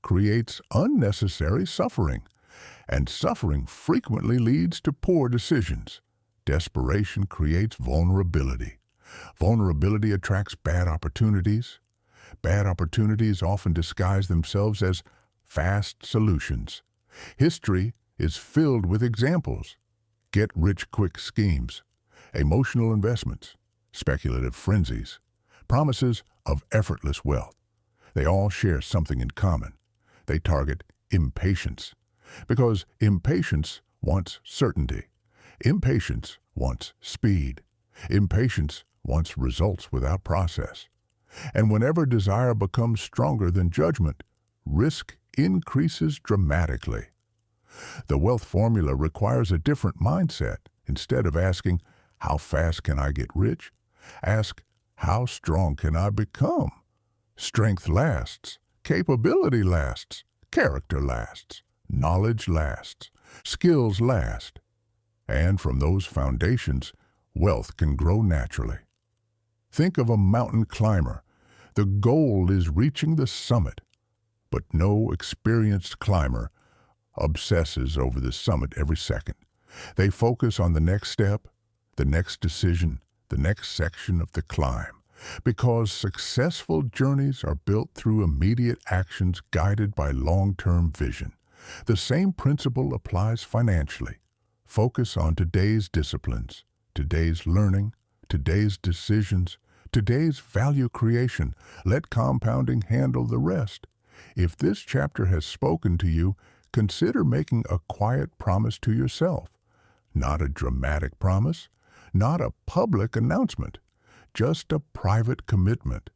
creates unnecessary suffering, and suffering frequently leads to poor decisions. Desperation creates vulnerability. Vulnerability attracts bad opportunities. Bad opportunities often disguise themselves as fast solutions. History is filled with examples. Get-rich-quick schemes, emotional investments, speculative frenzies, promises of effortless wealth. They all share something in common. They target impatience, because impatience wants certainty. Impatience wants speed. Impatience wants results without process. And whenever desire becomes stronger than judgment, risk increases dramatically. The wealth formula requires a different mindset. Instead of asking, how fast can I get rich? Ask, how strong can I become? Strength lasts. Capability lasts. Character lasts. Knowledge lasts. Skills last. And from those foundations, wealth can grow naturally. Think of a mountain climber. The goal is reaching the summit, but no experienced climber obsesses over the summit every second. They focus on the next step, the next decision, the next section of the climb, because successful journeys are built through immediate actions guided by long-term vision. The same principle applies financially. Focus on today's disciplines, today's learning, today's decisions, today's value creation. Let compounding handle the rest. If this chapter has spoken to you, consider making a quiet promise to yourself. Not a dramatic promise, not a public announcement, just a private commitment.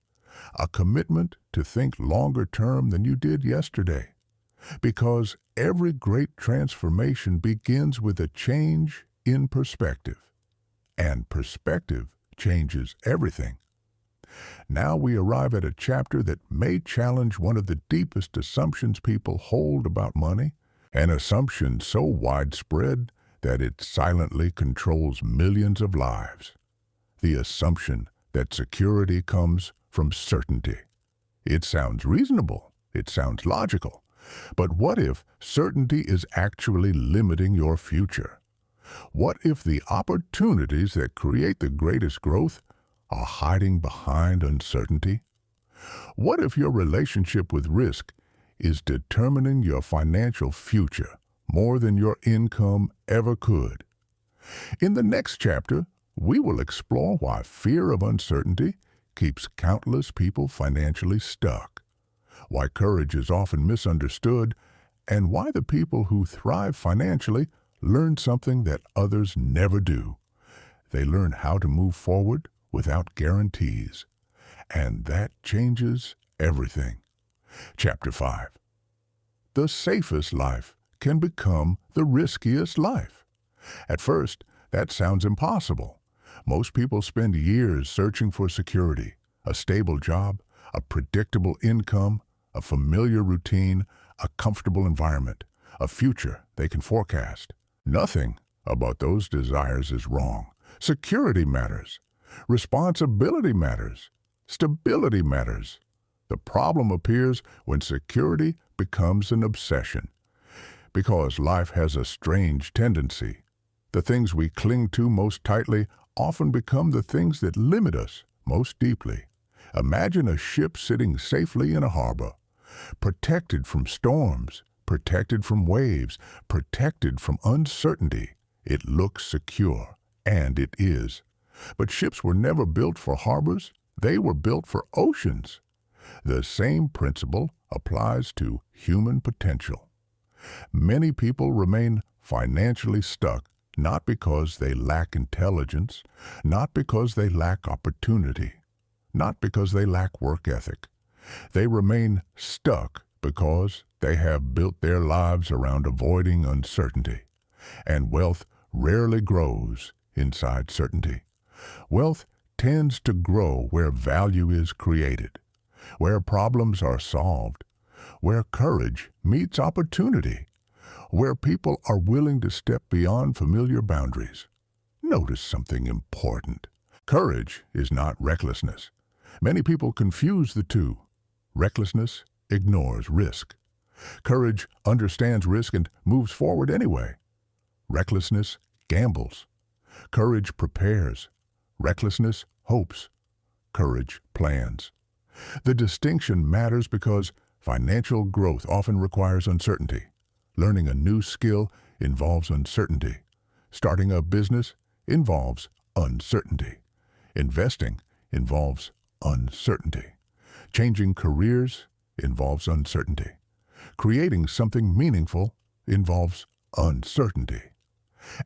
A commitment to think longer term than you did yesterday. Because every great transformation begins with a change in perspective. And perspective changes everything. Now we arrive at a chapter that may challenge one of the deepest assumptions people hold about money, an assumption so widespread that it silently controls millions of lives. The assumption that security comes from certainty. It sounds reasonable. It sounds logical. But what if certainty is actually limiting your future? What if the opportunities that create the greatest growth are hiding behind uncertainty? What if your relationship with risk is determining your financial future more than your income ever could. In the next chapter, we will explore why fear of uncertainty keeps countless people financially stuck, why courage is often misunderstood, and why the people who thrive financially learn something that others never do. They learn how to move forward without guarantees. And that changes everything. Chapter 5. The safest life can become the riskiest life. At first, that sounds impossible. Most people spend years searching for security, a stable job, a predictable income, a familiar routine, a comfortable environment, a future they can forecast. Nothing about those desires is wrong. Security matters. Responsibility matters. Stability matters. The problem appears when security becomes an obsession. Because life has a strange tendency. The things we cling to most tightly often become the things that limit us most deeply. Imagine a ship sitting safely in a harbor, protected from storms, protected from waves, protected from uncertainty. It looks secure, and it is. But ships were never built for harbors. They were built for oceans. The same principle applies to human potential. Many people remain financially stuck not because they lack intelligence, not because they lack opportunity, not because they lack work ethic. They remain stuck because they have built their lives around avoiding uncertainty. And wealth rarely grows inside certainty. Wealth tends to grow where value is created, where problems are solved, where courage meets opportunity, where people are willing to step beyond familiar boundaries. Notice something important. Courage is not recklessness. Many people confuse the two. Recklessness ignores risk. Courage understands risk and moves forward anyway. Recklessness gambles. Courage prepares. Recklessness hopes. Courage plans. The distinction matters because financial growth often requires uncertainty. Learning a new skill involves uncertainty. Starting a business involves uncertainty. Investing involves uncertainty. Changing careers involves uncertainty. Creating something meaningful involves uncertainty.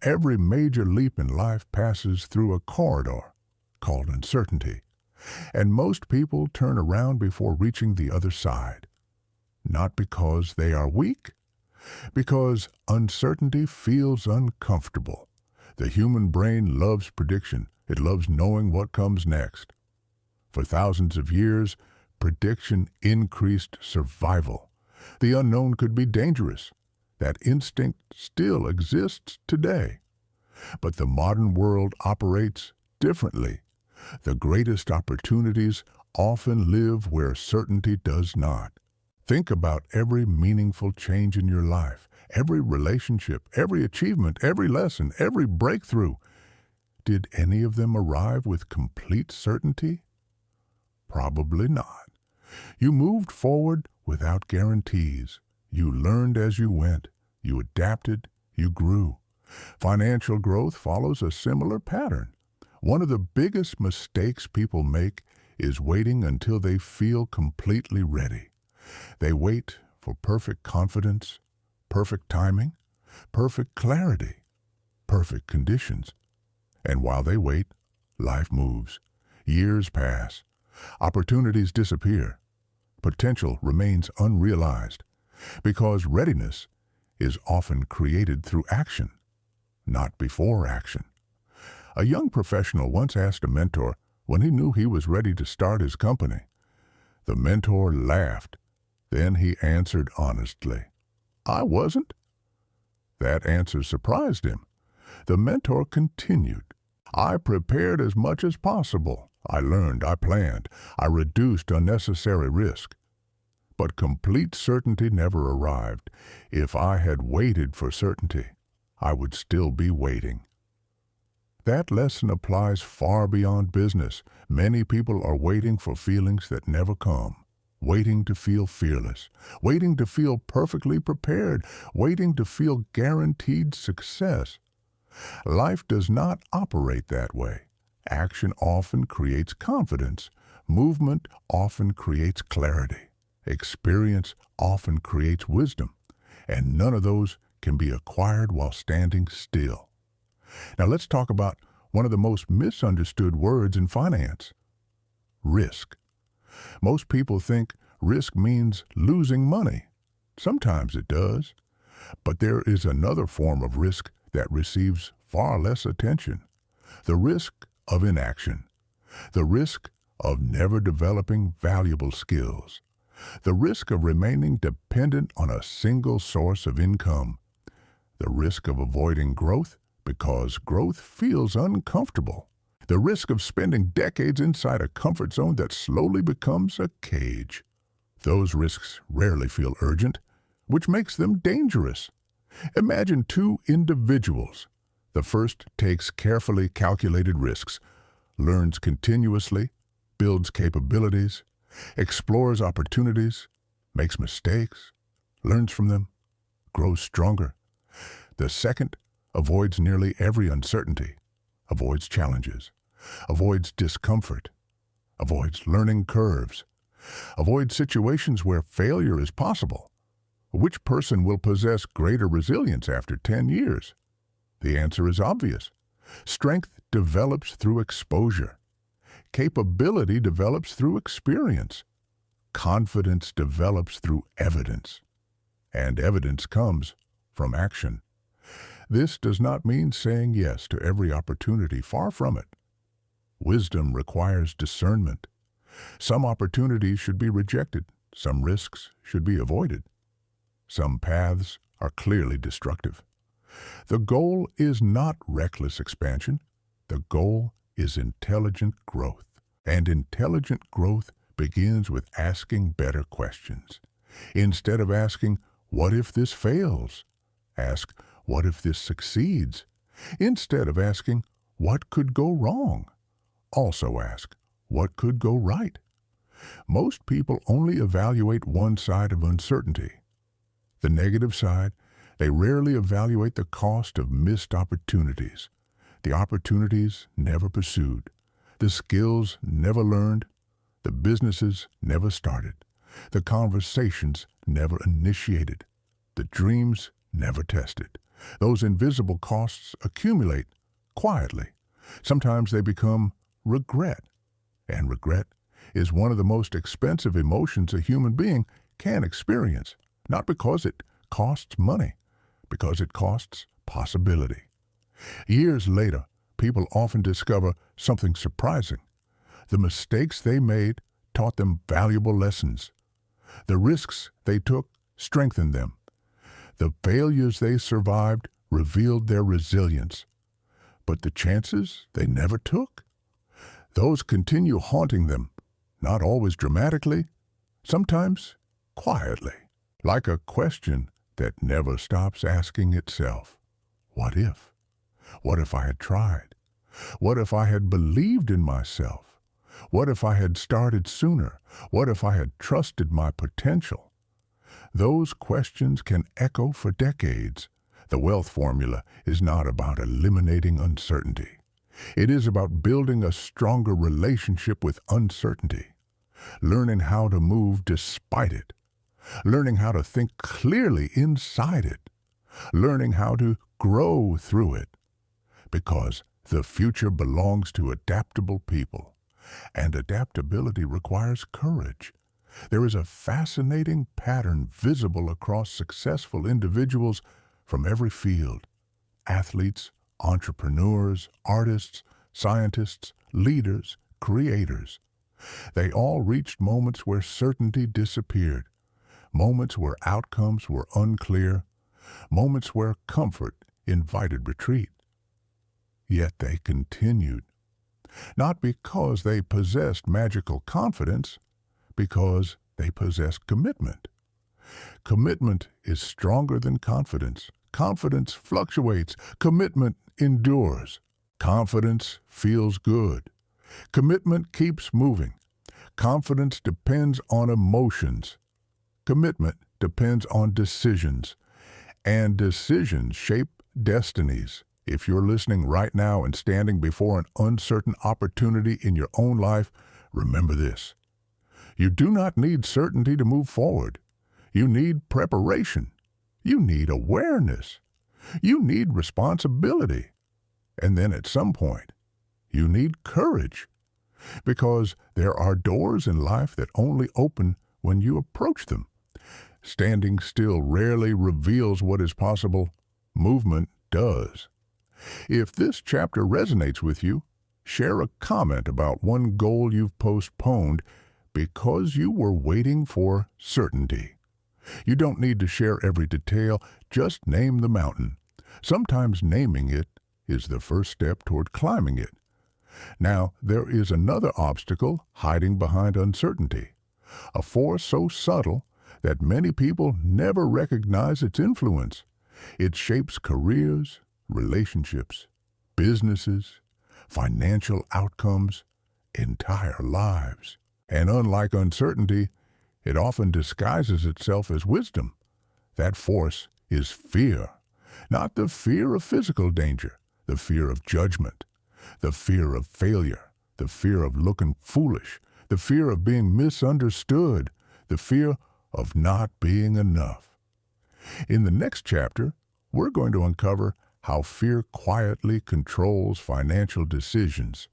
Every major leap in life passes through a corridor called uncertainty, and most people turn around before reaching the other side. Not because they are weak, because uncertainty feels uncomfortable. The human brain loves prediction. It loves knowing what comes next. For thousands of years, prediction increased survival. The unknown could be dangerous. That instinct still exists today. But the modern world operates differently. The greatest opportunities often live where certainty does not. Think about every meaningful change in your life, every relationship, every achievement, every lesson, every breakthrough. Did any of them arrive with complete certainty? Probably not. You moved forward without guarantees. You learned as you went. You adapted. You grew. Financial growth follows a similar pattern. One of the biggest mistakes people make is waiting until they feel completely ready. They wait for perfect confidence, perfect timing, perfect clarity, perfect conditions. And while they wait, life moves. Years pass. Opportunities disappear. Potential remains unrealized because readiness is often created through action, not before action. A young professional once asked a mentor when he knew he was ready to start his company. The mentor laughed. Then he answered honestly, "I wasn't." That answer surprised him. The mentor continued, "I prepared as much as possible. I learned, I planned, I reduced unnecessary risk. But complete certainty never arrived. If I had waited for certainty, I would still be waiting." That lesson applies far beyond business. Many people are waiting for feelings that never come. waiting to feel fearless, waiting to feel perfectly prepared, waiting to feel guaranteed success. Life does not operate that way. Action often creates confidence. Movement often creates clarity. Experience often creates wisdom. And none of those can be acquired while standing still. Now let's talk about one of the most misunderstood words in finance: risk. Most people think risk means losing money. Sometimes it does. But there is another form of risk that receives far less attention: the risk of inaction, the risk of never developing valuable skills, the risk of remaining dependent on a single source of income, the risk of avoiding growth because growth feels uncomfortable, the risk of spending decades inside a comfort zone that slowly becomes a cage. Those risks rarely feel urgent, which makes them dangerous. Imagine two individuals. The first takes carefully calculated risks, learns continuously, builds capabilities, explores opportunities, makes mistakes, learns from them, grows stronger. The second avoids nearly every uncertainty, avoids challenges, avoids discomfort, avoids learning curves, avoids situations where failure is possible. Which person will possess greater resilience after 10 years? The answer is obvious. Strength develops through exposure. Capability develops through experience. Confidence develops through evidence. And evidence comes from action. This does not mean saying yes to every opportunity. Far from it. Wisdom requires discernment. Some opportunities should be rejected. Some risks should be avoided. Some paths are clearly destructive. The goal is not reckless expansion. The goal is intelligent growth. And intelligent growth begins with asking better questions. Instead of asking, "What if this fails?" ask, "What if this succeeds?" Instead of asking, "What could go wrong?" also ask, "What could go right?" Most people only evaluate one side of uncertainty. The negative side. They rarely evaluate the cost of missed opportunities, the opportunities never pursued, the skills never learned, the businesses never started, the conversations never initiated, the dreams never tested. Those invisible costs accumulate quietly. Sometimes they become regret, and regret is one of the most expensive emotions a human being can experience, not because it costs money, because it costs possibility. Years later, people often discover something surprising. The mistakes they made taught them valuable lessons. The risks they took strengthened them. The failures they survived revealed their resilience. But the chances they never took, those continue haunting them, not always dramatically, sometimes quietly, like a question that never stops asking itself. What if? What if I had tried? What if I had believed in myself? What if I had started sooner? What if I had trusted my potential? Those questions can echo for decades. The wealth formula is not about eliminating uncertainty. It is about building a stronger relationship with uncertainty, learning how to move despite it, learning how to think clearly inside it, learning how to grow through it, because the future belongs to adaptable people, and adaptability requires courage. There is a fascinating pattern visible across successful individuals from every field: athletes, entrepreneurs, artists, scientists, leaders, creators. They all reached moments where certainty disappeared, moments where outcomes were unclear, moments where comfort invited retreat. Yet they continued, not because they possessed magical confidence, because they possessed commitment. Commitment is stronger than confidence. Confidence fluctuates. Commitment endures. Confidence feels good. Commitment keeps moving. Confidence depends on emotions. Commitment depends on decisions. And decisions shape destinies. If you're listening right now and standing before an uncertain opportunity in your own life, remember this. You do not need certainty to move forward. You need preparation. You need awareness. You need responsibility. And then at some point, you need courage. Because there are doors in life that only open when you approach them. Standing still rarely reveals what is possible. Movement does. If this chapter resonates with you, share a comment about one goal you've postponed because you were waiting for certainty. You don't need to share every detail, just name the mountain. Sometimes naming it is the first step toward climbing it. Now, there is another obstacle hiding behind uncertainty, a force so subtle that many people never recognize its influence. It shapes careers, relationships, businesses, financial outcomes, entire lives. And unlike uncertainty, it often disguises itself as wisdom. That force is fear, not the fear of physical danger, the fear of judgment, the fear of failure, the fear of looking foolish, the fear of being misunderstood, the fear of not being enough. In the next chapter, we're going to uncover how fear quietly controls financial decisions,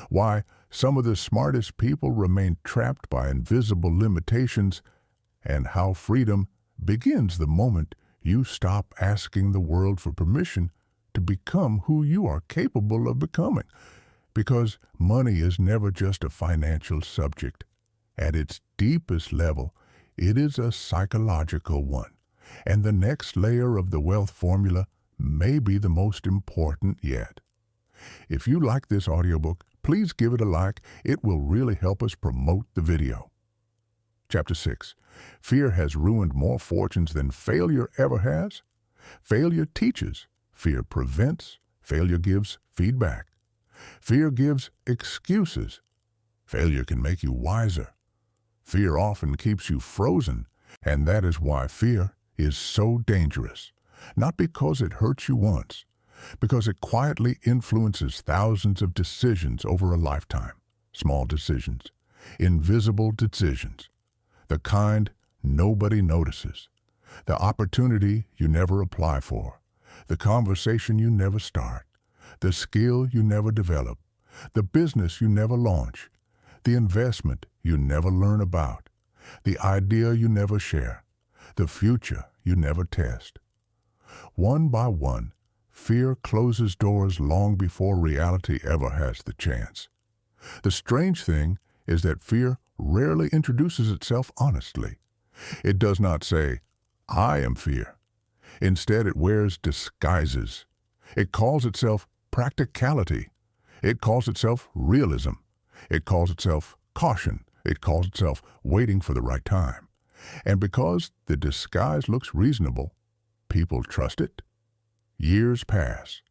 why some of the smartest people remain trapped by invisible limitations, and how freedom begins the moment you stop asking the world for permission to become who you are capable of becoming. Because money is never just a financial subject. At its deepest level, it is a psychological one. And the next layer of the wealth formula may be the most important yet. If you like this audiobook, please give it a like. It will really help us promote the video. Chapter 6. Fear has ruined more fortunes than failure ever has. Failure teaches. Fear prevents. Failure gives feedback. Fear gives excuses. Failure can make you wiser. Fear often keeps you frozen, and that is why fear is so dangerous. Not because it hurts you once, because it quietly influences thousands of decisions over a lifetime. Small decisions, invisible decisions, the kind nobody notices, the opportunity you never apply for, the conversation you never start, the skill you never develop, the business you never launch, the investment you never learn about, the idea you never share, the future you never test. One by one, fear closes doors long before reality ever has the chance. The strange thing is that fear rarely introduces itself honestly. It does not say, "I am fear." Instead, it wears disguises. It calls itself practicality. It calls itself realism. It calls itself caution. It calls itself waiting for the right time. And because the disguise looks reasonable, people trust it. Years pass.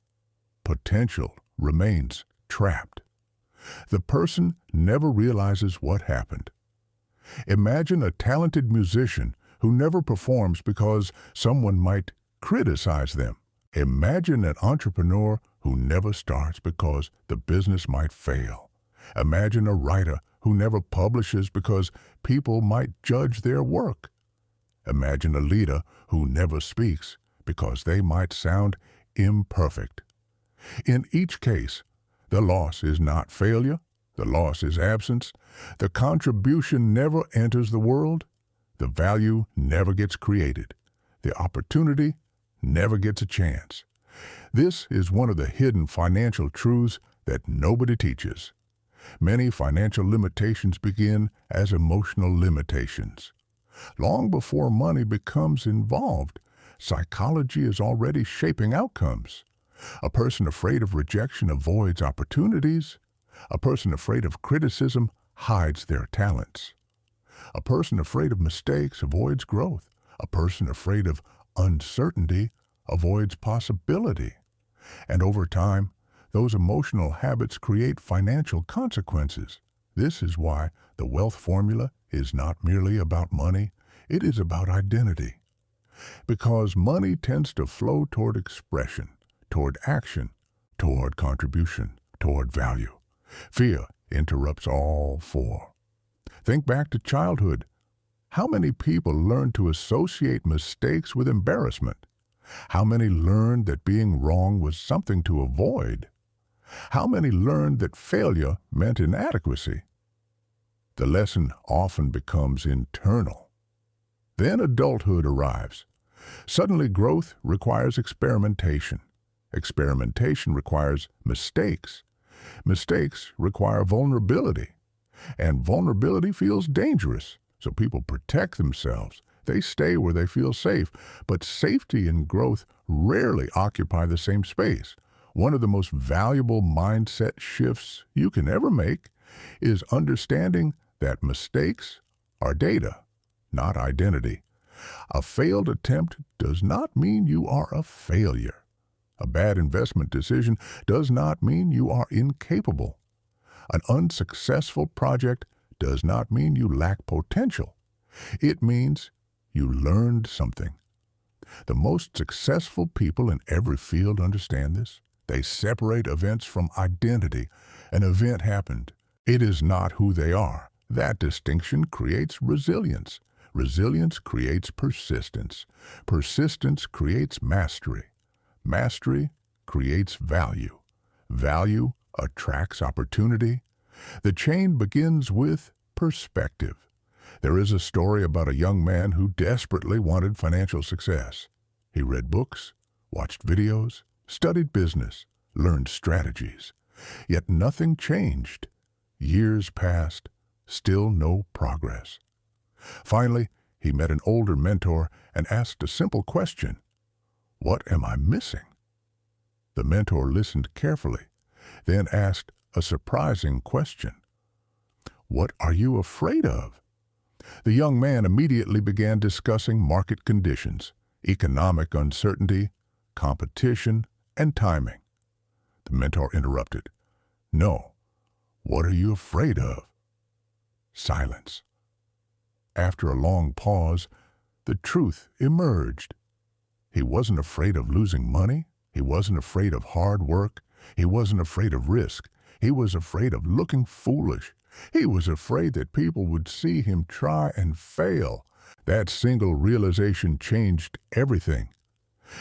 Potential remains trapped. The person never realizes what happened. Imagine a talented musician who never performs because someone might criticize them. Imagine an entrepreneur who never starts because the business might fail. Imagine a writer who never publishes because people might judge their work. Imagine a leader who never speaks because they might sound imperfect. In each case, the loss is not failure, the loss is absence, the contribution never enters the world, the value never gets created, the opportunity never gets a chance. This is one of the hidden financial truths that nobody teaches. Many financial limitations begin as emotional limitations. Long before money becomes involved, psychology is already shaping outcomes. A person afraid of rejection avoids opportunities. A person afraid of criticism hides their talents. A person afraid of mistakes avoids growth. A person afraid of uncertainty avoids possibility. And over time, those emotional habits create financial consequences. This is why the wealth formula is not merely about money, it is about identity. Because money tends to flow toward expression, toward action, toward contribution, toward value. Fear interrupts all four. Think back to childhood. How many people learned to associate mistakes with embarrassment? How many learned that being wrong was something to avoid? How many learned that failure meant inadequacy? The lesson often becomes internal. Then adulthood arrives. Suddenly growth requires experimentation. Experimentation requires mistakes. Mistakes require vulnerability. And vulnerability feels dangerous, so people protect themselves. They stay where they feel safe, but safety and growth rarely occupy the same space. One of the most valuable mindset shifts you can ever make is understanding that mistakes are data, not identity. A failed attempt does not mean you are a failure. A bad investment decision does not mean you are incapable. An unsuccessful project does not mean you lack potential. It means you learned something. The most successful people in every field understand this. They separate events from identity. An event happened. It is not who they are. That distinction creates resilience. Resilience creates persistence. Persistence creates mastery. Mastery creates value. Value attracts opportunity. The chain begins with perspective. There is a story about a young man who desperately wanted financial success. He read books, watched videos, studied business, learned strategies. Yet nothing changed. Years passed, still no progress. Finally, he met an older mentor and asked a simple question: "What am I missing?" The mentor listened carefully, then asked a surprising question: "What are you afraid of?" The young man immediately began discussing market conditions, economic uncertainty, competition, and timing. The mentor interrupted. "No. What are you afraid of?" Silence. After a long pause, the truth emerged. He wasn't afraid of losing money. He wasn't afraid of hard work. He wasn't afraid of risk. He was afraid of looking foolish. He was afraid that people would see him try and fail. That single realization changed everything.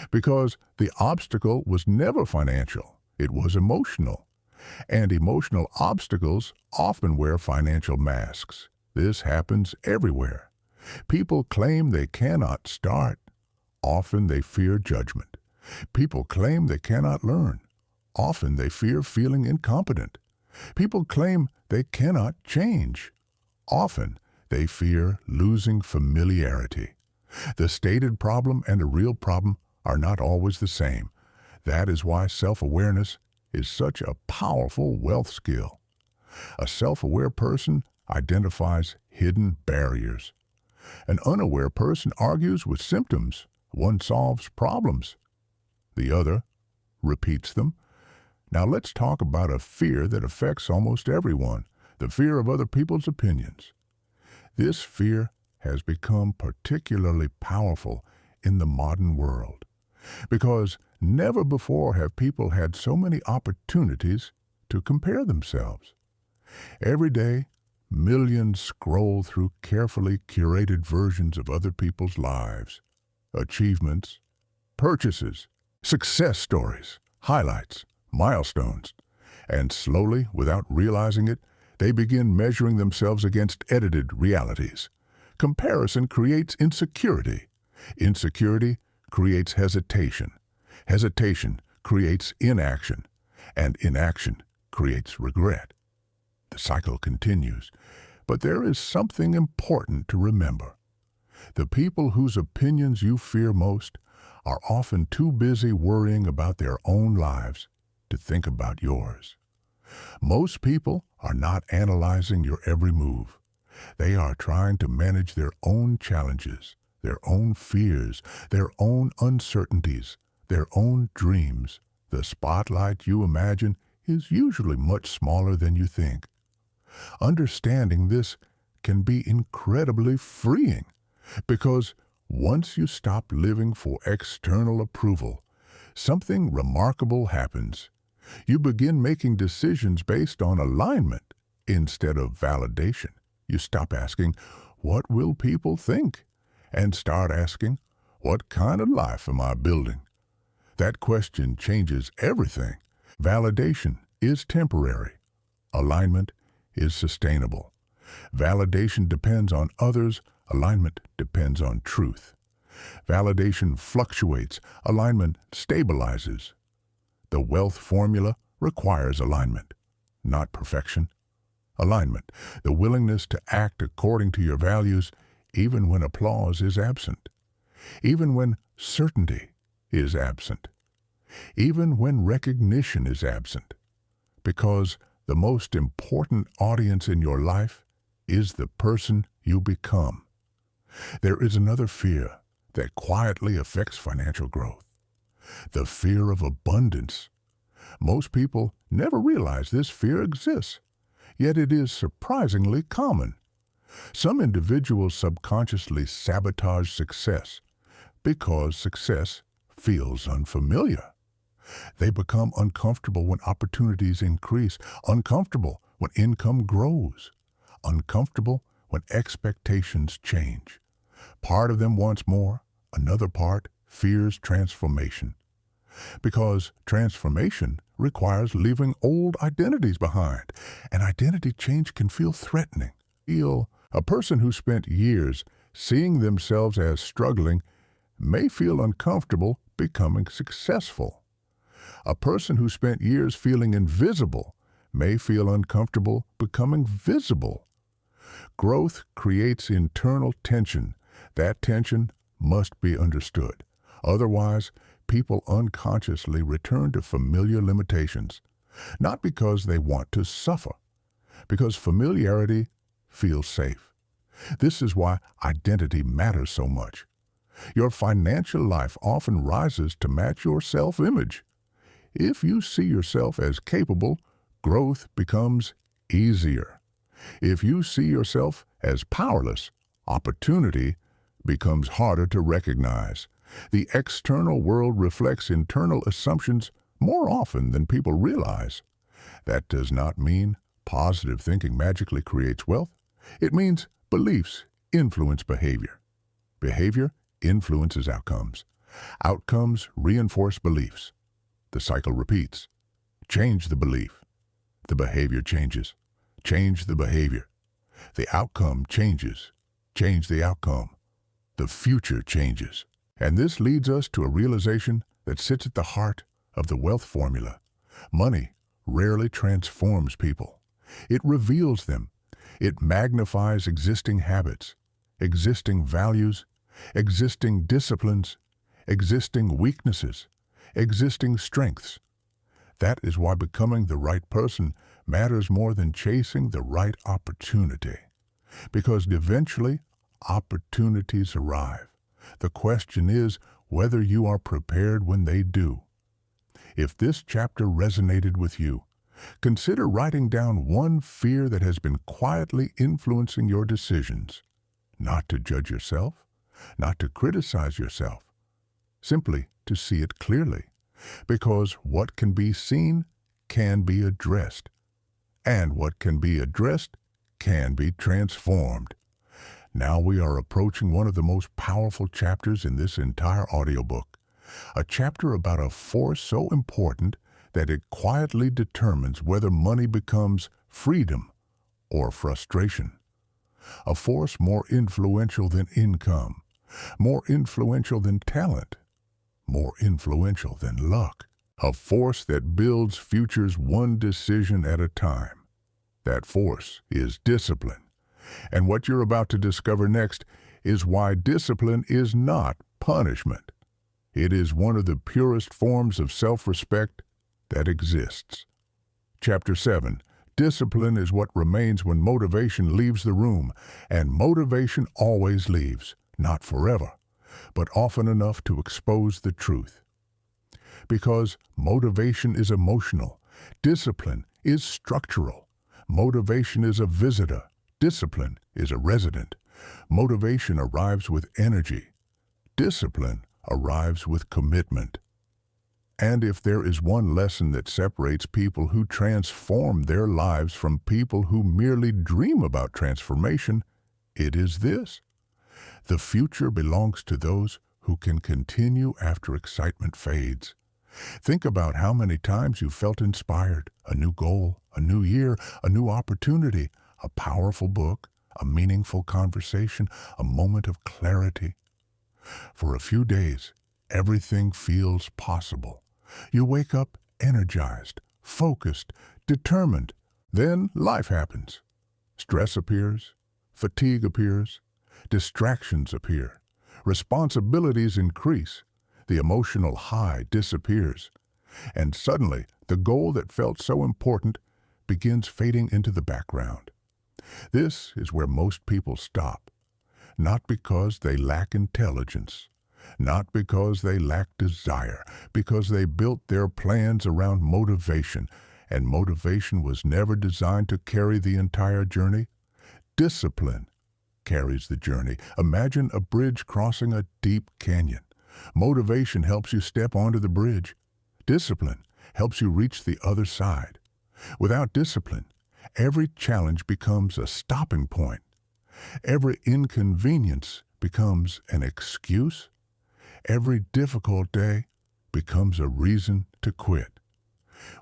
Because the obstacle was never financial. It was emotional. And emotional obstacles often wear financial masks. This happens everywhere. People claim they cannot start. Often they fear judgment. People claim they cannot learn. Often they fear feeling incompetent. People claim they cannot change. Often they fear losing familiarity. The stated problem and the real problem are not always the same. That is why self-awareness is such a powerful wealth skill. A self-aware person identifies hidden barriers. An unaware person argues with symptoms. One solves problems. The other repeats them. Now let's talk about a fear that affects almost everyone, the fear of other people's opinions. This fear has become particularly powerful in the modern world because never before have people had so many opportunities to compare themselves. Every day, millions scroll through carefully curated versions of other people's lives, achievements, purchases, success stories, highlights, milestones, and slowly, without realizing it, they begin measuring themselves against edited realities. Comparison creates insecurity. Insecurity creates hesitation. Hesitation creates inaction, and inaction creates regret. The cycle continues, but there is something important to remember. The people whose opinions you fear most are often too busy worrying about their own lives to think about yours. Most people are not analyzing your every move. They are trying to manage their own challenges, their own fears, their own uncertainties, their own dreams. The spotlight you imagine is usually much smaller than you think. Understanding this can be incredibly freeing because once you stop living for external approval, something remarkable happens. You begin making decisions based on alignment instead of validation. You stop asking, "What will people think?" and start asking, "What kind of life am I building?" That question changes everything. Validation is temporary. Alignment is sustainable. Validation depends on others. Alignment depends on truth. Validation fluctuates. Alignment stabilizes. The wealth formula requires alignment, not perfection. Alignment, the willingness to act according to your values, even when applause is absent, even when certainty is absent, even when recognition is absent, because the most important audience in your life is the person you become. There is another fear that quietly affects financial growth, the fear of abundance. Most people never realize this fear exists, yet it is surprisingly common. Some individuals subconsciously sabotage success because success feels unfamiliar. They become uncomfortable when opportunities increase, uncomfortable when income grows, uncomfortable when expectations change. Part of them wants more, another part fears transformation. Because transformation requires leaving old identities behind, and identity change can feel threatening. A person who spent years seeing themselves as struggling may feel uncomfortable becoming successful. A person who spent years feeling invisible may feel uncomfortable becoming visible. Growth creates internal tension. That tension must be understood. Otherwise, people unconsciously return to familiar limitations, not because they want to suffer, because familiarity feels safe. This is why identity matters so much. Your financial life often rises to match your self-image. If you see yourself as capable, growth becomes easier. If you see yourself as powerless, opportunity becomes harder to recognize. The external world reflects internal assumptions more often than people realize. That does not mean positive thinking magically creates wealth. It means beliefs influence behavior. Behavior influences outcomes. Outcomes reinforce beliefs. The cycle repeats. Change the belief. The behavior changes. Change the behavior. The outcome changes. Change the outcome. The future changes. And this leads us to a realization that sits at the heart of the wealth formula. Money rarely transforms people. It reveals them. It magnifies existing habits, existing values, existing disciplines, existing weaknesses, existing strengths. That is why becoming the right person matters more than chasing the right opportunity. Because eventually, opportunities arrive. The question is whether you are prepared when they do. If this chapter resonated with you, consider writing down one fear that has been quietly influencing your decisions. Not to judge yourself, not to criticize yourself, simply to see it clearly. Because what can be seen can be addressed, and what can be addressed can be transformed. Now we are approaching one of the most powerful chapters in this entire audiobook, a chapter about a force so important that it quietly determines whether money becomes freedom or frustration. A force more influential than income, more influential than talent, more influential than luck. A force that builds futures one decision at a time. That force is discipline. And what you're about to discover next is why discipline is not punishment. It is one of the purest forms of self-respect that exists. Chapter 7. Discipline is what remains when motivation leaves the room, and motivation always leaves, not forever, but often enough to expose the truth. Because motivation is emotional, discipline is structural. Motivation is a visitor. Discipline is a resident. Motivation arrives with energy. Discipline arrives with commitment. And if there is one lesson that separates people who transform their lives from people who merely dream about transformation, it is this: the future belongs to those who can continue after excitement fades. Think about how many times you felt inspired: a new goal, a new year, a new opportunity, a powerful book, a meaningful conversation, a moment of clarity. For a few days, everything feels possible. You wake up energized, focused, determined. Then life happens. Stress appears, fatigue appears, distractions appear, responsibilities increase, the emotional high disappears, and suddenly the goal that felt so important begins fading into the background. This is where most people stop, not because they lack intelligence, not because they lack desire, because they built their plans around motivation, and motivation was never designed to carry the entire journey. Discipline carries the journey. Imagine a bridge crossing a deep canyon. Motivation helps you step onto the bridge. Discipline helps you reach the other side. Without discipline, every challenge becomes a stopping point. Every inconvenience becomes an excuse. Every difficult day becomes a reason to quit.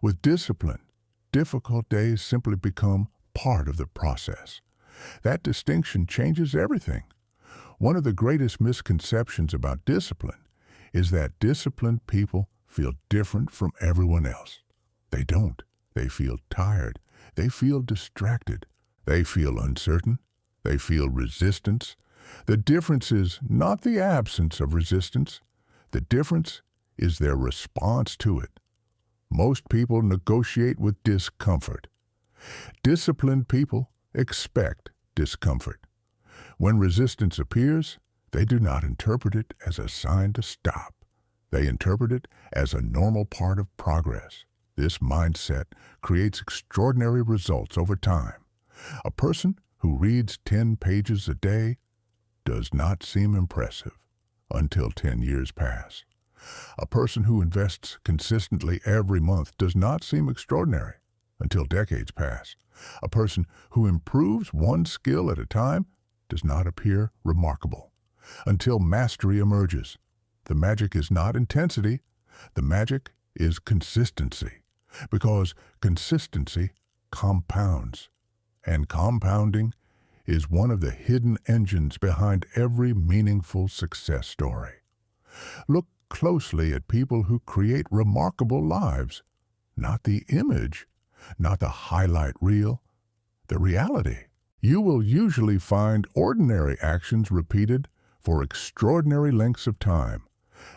With discipline, difficult days simply become part of the process. That distinction changes everything. One of the greatest misconceptions about discipline is that disciplined people feel different from everyone else. They don't. They feel tired. They feel distracted. They feel uncertain. They feel resistance. The difference is not the absence of resistance. The difference is their response to it. Most people negotiate with discomfort. Disciplined people expect discomfort. When resistance appears, they do not interpret it as a sign to stop. They interpret it as a normal part of progress. This mindset creates extraordinary results over time. A person who reads 10 pages a day does not seem impressive until 10 years pass. A person who invests consistently every month does not seem extraordinary until decades pass. A person who improves one skill at a time does not appear remarkable until mastery emerges. The magic is not intensity. The magic is consistency, because consistency compounds, and compounding is one of the hidden engines behind every meaningful success story. Look closely at people who create remarkable lives, not the image, not the highlight reel, the reality. You will usually find ordinary actions repeated for extraordinary lengths of time.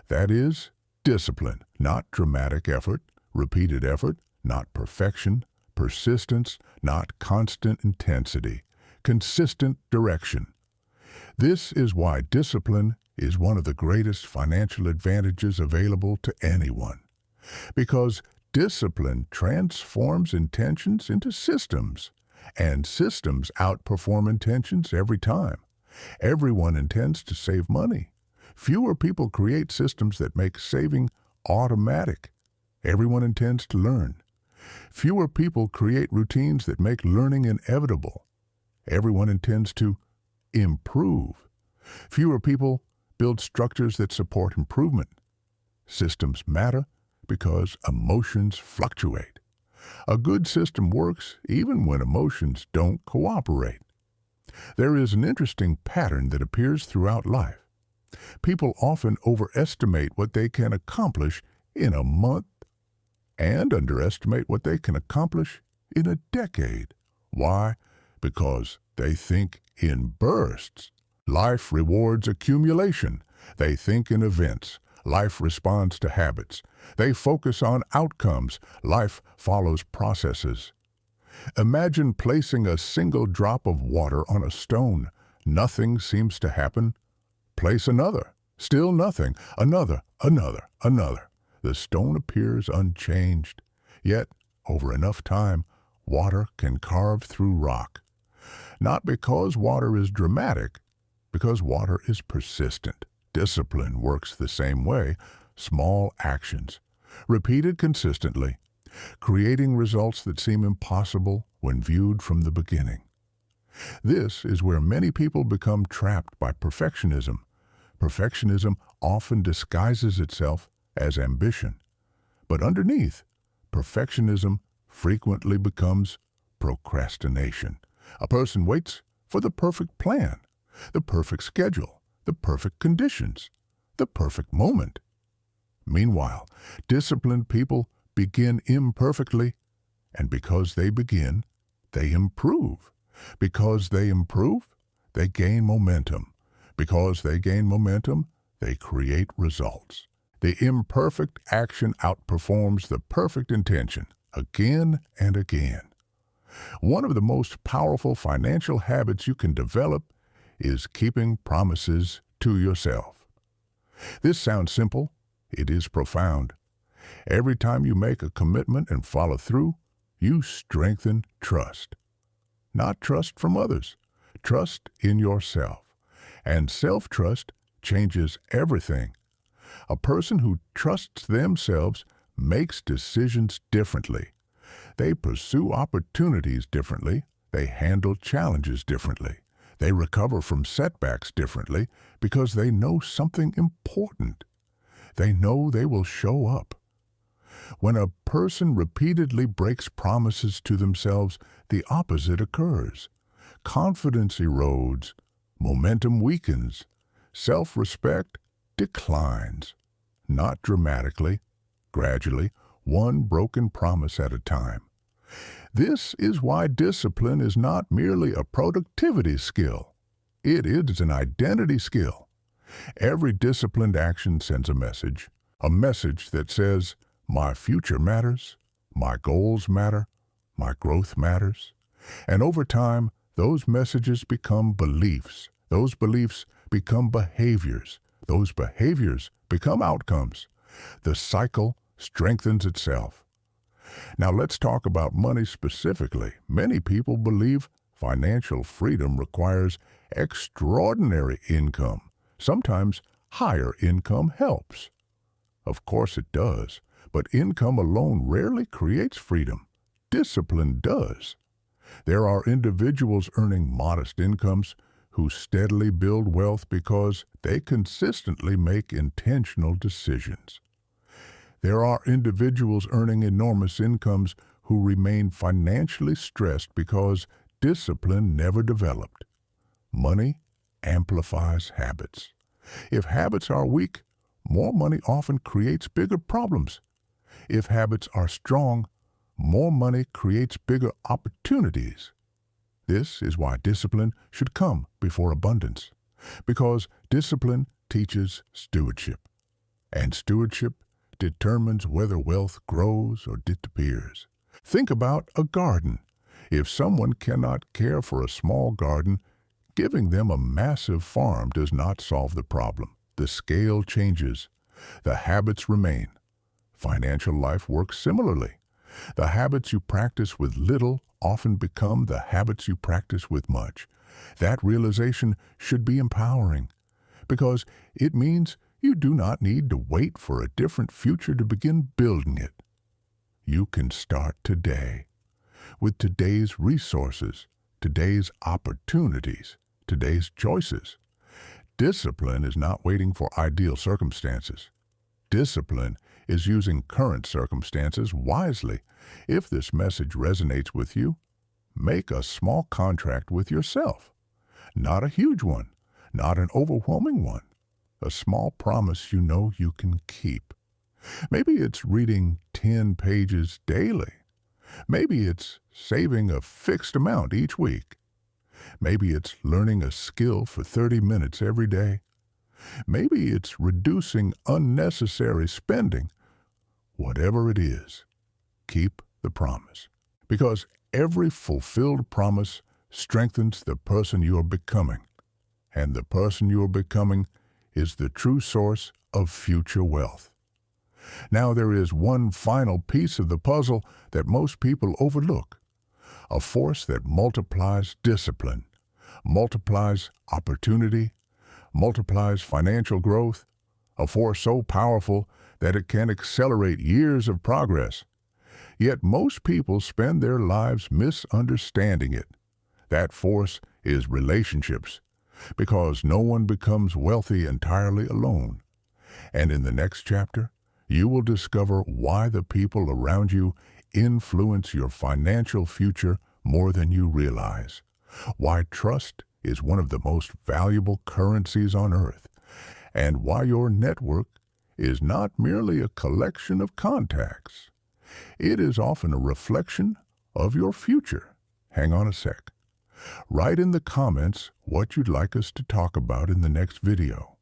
That is discipline, not dramatic effort, repeated effort, not perfection, persistence, not constant intensity, consistent direction. This is why discipline is one of the greatest financial advantages available to anyone. Because discipline transforms intentions into systems, and systems outperform intentions every time. Everyone intends to save money. Fewer people create systems that make saving automatic. Everyone intends to learn. Fewer people create routines that make learning inevitable. Everyone intends to improve. Fewer people build structures that support improvement. Systems matter because emotions fluctuate. A good system works even when emotions don't cooperate. There is an interesting pattern that appears throughout life. People often overestimate what they can accomplish in a month and underestimate what they can accomplish in a decade. Why? Because they think in bursts. Life rewards accumulation. They think in events. Life responds to habits. They focus on outcomes. Life follows processes. Imagine placing a single drop of water on a stone. Nothing seems to happen. Place another. Still nothing. Another. The stone appears unchanged. Yet, over enough time, water can carve through rock. Not because water is dramatic, because water is persistent. Discipline works the same way. Small actions, repeated consistently, creating results that seem impossible when viewed from the beginning. This is where many people become trapped by perfectionism. Perfectionism often disguises itself as ambition. But underneath, perfectionism frequently becomes procrastination. A person waits for the perfect plan, the perfect schedule, the perfect conditions, the perfect moment. Meanwhile, disciplined people begin imperfectly, and because they begin, they improve. Because they improve, they gain momentum. Because they gain momentum, they create results. The imperfect action outperforms the perfect intention again and again. One of the most powerful financial habits you can develop is keeping promises to yourself. This sounds simple. It is profound. Every time you make a commitment and follow through, you strengthen trust. Not trust from others, trust in yourself. And self-trust changes everything. A person who trusts themselves makes decisions differently. They pursue opportunities differently. They handle challenges differently. They recover from setbacks differently because they know something important. They know they will show up. When a person repeatedly breaks promises to themselves, the opposite occurs. Confidence erodes, momentum weakens, self-respect declines. Not dramatically, gradually, one broken promise at a time. This is why discipline is not merely a productivity skill. It is an identity skill. Every disciplined action sends a message that says, my future matters, my goals matter, my growth matters. And over time, those messages become beliefs. Those beliefs become behaviors. Those behaviors become outcomes. The cycle strengthens itself. Now let's talk about money specifically. Many people believe financial freedom requires extraordinary income. Sometimes higher income helps. Of course it does, but income alone rarely creates freedom. Discipline does. There are individuals earning modest incomes who steadily build wealth because they consistently make intentional decisions. There are individuals earning enormous incomes who remain financially stressed because discipline never developed. Money amplifies habits. If habits are weak, more money often creates bigger problems. If habits are strong, more money creates bigger opportunities. This is why discipline should come before abundance, because discipline teaches stewardship, and stewardship determines whether wealth grows or disappears. Think about a garden. If someone cannot care for a small garden, giving them a massive farm does not solve the problem. The scale changes. The habits remain. Financial life works similarly. The habits you practice with little often become the habits you practice with much. That realization should be empowering, because it means you do not need to wait for a different future to begin building it. You can start today, with today's resources, today's opportunities, today's choices. Discipline is not waiting for ideal circumstances. Discipline is using current circumstances wisely. If this message resonates with you, make a small contract with yourself. Not a huge one, not an overwhelming one. A small promise you know you can keep. Maybe it's reading 10 pages daily. Maybe it's saving a fixed amount each week. Maybe it's learning a skill for 30 minutes every day. Maybe it's reducing unnecessary spending. Whatever it is, keep the promise. Because every fulfilled promise strengthens the person you are becoming. And the person you are becoming is the true source of future wealth. Now there is one final piece of the puzzle that most people overlook. a force that multiplies discipline, multiplies opportunity, multiplies financial growth, a force so powerful that it can accelerate years of progress. Yet most people spend their lives misunderstanding it. That force is relationships, because no one becomes wealthy entirely alone. And in the next chapter, you will discover why the people around you influence your financial future more than you realize, why trust is one of the most valuable currencies on earth, and why your network is not merely a collection of contacts. It is often a reflection of your future. Hang on a sec. Write in the comments what you'd like us to talk about in the next video.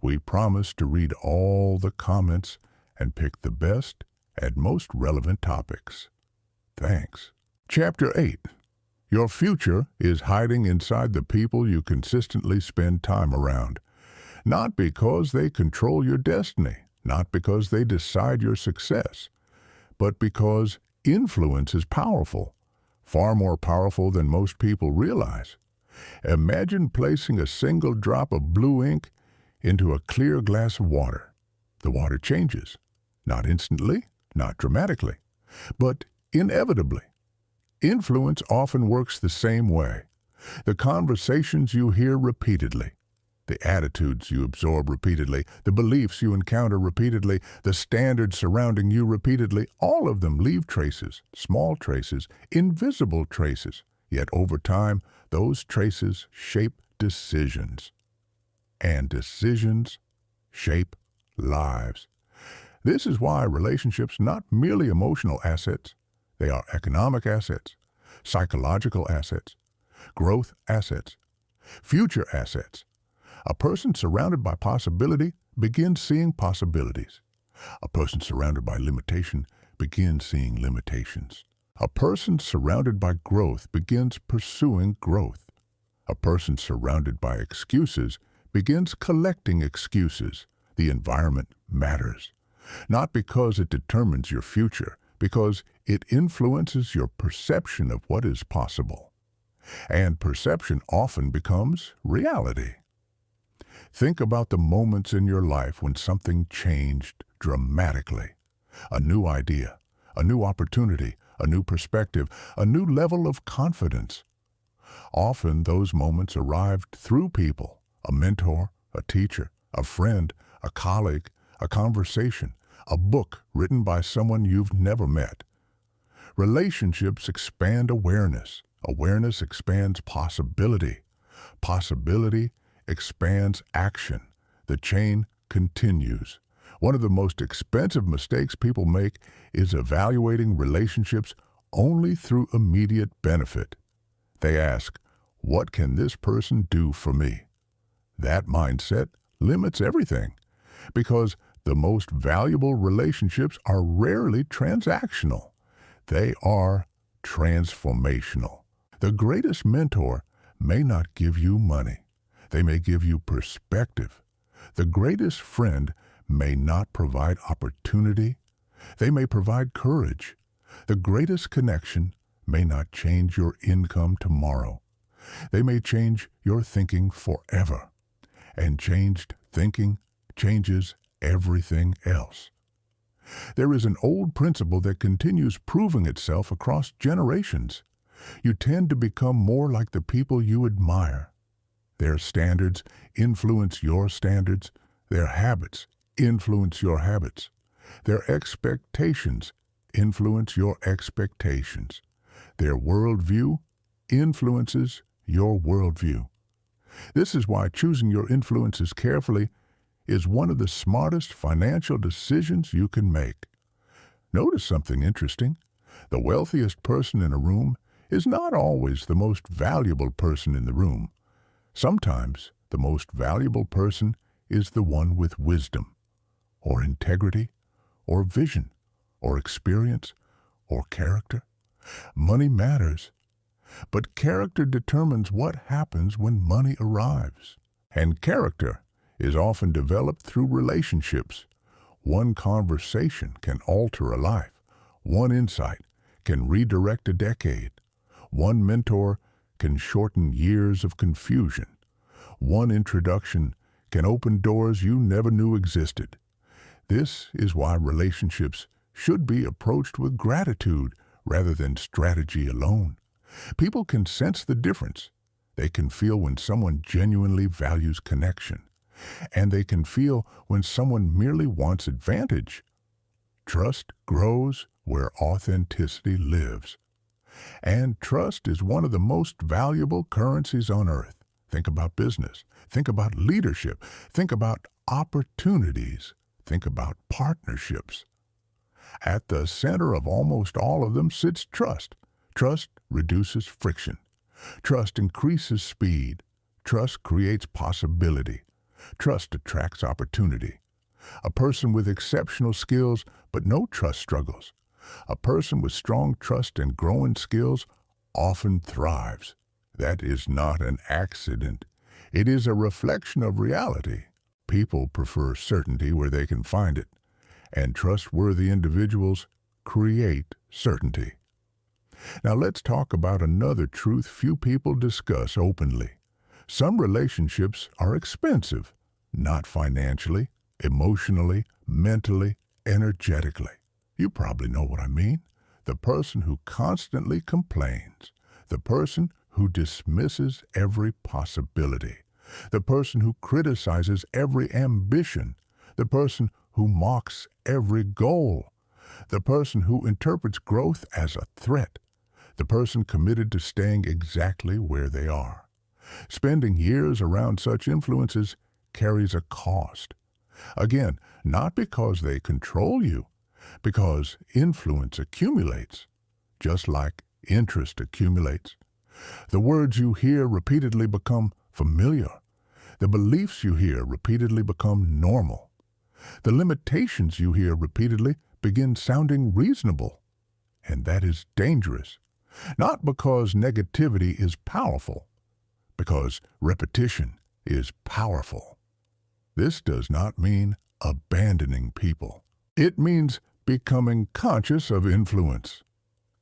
We promise to read all the comments and pick the best and most relevant topics. Thanks. Chapter 8. Your future is hiding inside the people you consistently spend time around. Not because they control your destiny, not because they decide your success, but because influence is powerful, far more powerful than most people realize. Imagine placing a single drop of blue ink into a clear glass of water. The water changes, not instantly, not dramatically, but inevitably. Influence often works the same way. The conversations you hear repeatedly, the attitudes you absorb repeatedly, the beliefs you encounter repeatedly, the standards surrounding you repeatedly, all of them leave traces, small traces, invisible traces. Yet over time, those traces shape decisions. And decisions shape lives. This is why relationships are not merely emotional assets. They are economic assets, psychological assets, growth assets, future assets. A person surrounded by possibility begins seeing possibilities. A person surrounded by limitation begins seeing limitations. A person surrounded by growth begins pursuing growth. A person surrounded by excuses begins collecting excuses. The environment matters, not because it determines your future, because it influences your perception of what is possible. And perception often becomes reality. Think about the moments in your life when something changed dramatically. A new idea, a new opportunity, a new perspective, a new level of confidence. Often those moments arrived through people, a mentor, a teacher, a friend, a colleague, a conversation, a book written by someone you've never met. Relationships expand awareness. Awareness expands possibility. Possibility expands action. The chain continues. One of the most expensive mistakes people make is evaluating relationships only through immediate benefit. They ask, "What can this person do for me?" That mindset limits everything, because the most valuable relationships are rarely transactional. They are transformational. The greatest mentor may not give you money. They may give you perspective. The greatest friend may not provide opportunity. They may provide courage. The greatest connection may not change your income tomorrow. They may change your thinking forever. And changed thinking changes everything else. There is an old principle that continues proving itself across generations. You tend to become more like the people you admire. Their standards influence your standards. Their habits influence your habits. Their expectations influence your expectations. Their worldview influences your worldview. This is why choosing your influences carefully is one of the smartest financial decisions you can make. Notice something interesting. The wealthiest person in a room is not always the most valuable person in the room. Sometimes the most valuable person is the one with wisdom, or integrity, or vision, or experience, or character. Money matters, but character determines what happens when money arrives. And character is often developed through relationships. One conversation can alter a life. One insight can redirect a decade. One mentor can shorten years of confusion. One introduction can open doors you never knew existed. This is why relationships should be approached with gratitude rather than strategy alone. People can sense the difference. They can feel when someone genuinely values connection, and they can feel when someone merely wants advantage. Trust grows where authenticity lives. And trust is one of the most valuable currencies on earth. Think about business. Think about leadership. Think about opportunities. Think about partnerships. At the center of almost all of them sits trust. Trust reduces friction. Trust increases speed. Trust creates possibility. Trust attracts opportunity. A person with exceptional skills but no trust struggles. A person with strong trust and growing skills often thrives. That is not an accident. It is a reflection of reality. People prefer certainty where they can find it, and trustworthy individuals create certainty. Now let's talk about another truth few people discuss openly. Some relationships are expensive, not financially, emotionally, mentally, energetically. You probably know what I mean. The person who constantly complains, the person who dismisses every possibility, the person who criticizes every ambition, the person who mocks every goal, the person who interprets growth as a threat, the person committed to staying exactly where they are. Spending years around such influences carries a cost. Again, not because they control you, because influence accumulates, just like interest accumulates. The words you hear repeatedly become familiar. The beliefs you hear repeatedly become normal. The limitations you hear repeatedly begin sounding reasonable. And that is dangerous. Not because negativity is powerful, because repetition is powerful. This does not mean abandoning people. It means becoming conscious of influence,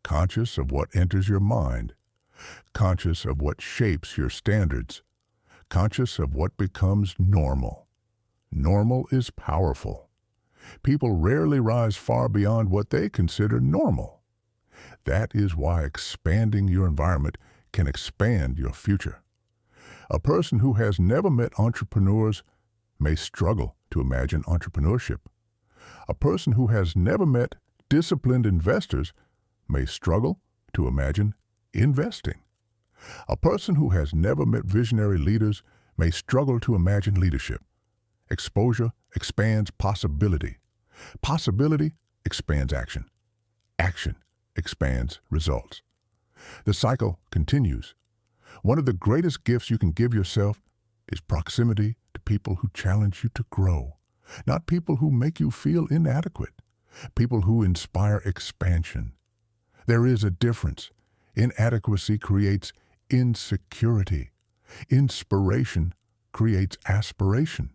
conscious of what enters your mind, conscious of what shapes your standards, conscious of what becomes normal. Normal is powerful. People rarely rise far beyond what they consider normal. That is why expanding your environment can expand your future. A person who has never met entrepreneurs may struggle to imagine entrepreneurship. A person who has never met disciplined investors may struggle to imagine investing. A person who has never met visionary leaders may struggle to imagine leadership. Exposure expands possibility. Possibility expands action. Action expands results. The cycle continues. One of the greatest gifts you can give yourself is proximity to people who challenge you to grow, not people who make you feel inadequate, people who inspire expansion. There is a difference. Inadequacy creates insecurity. Inspiration creates aspiration.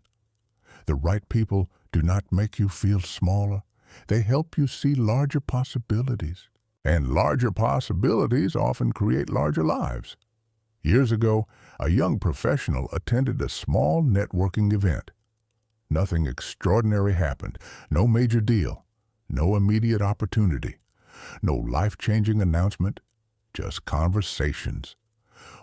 The right people do not make you feel smaller. They help you see larger possibilities. And larger possibilities often create larger lives. Years ago, a young professional attended a small networking event. Nothing extraordinary happened. No major deal. No immediate opportunity. No life-changing announcement. Just conversations.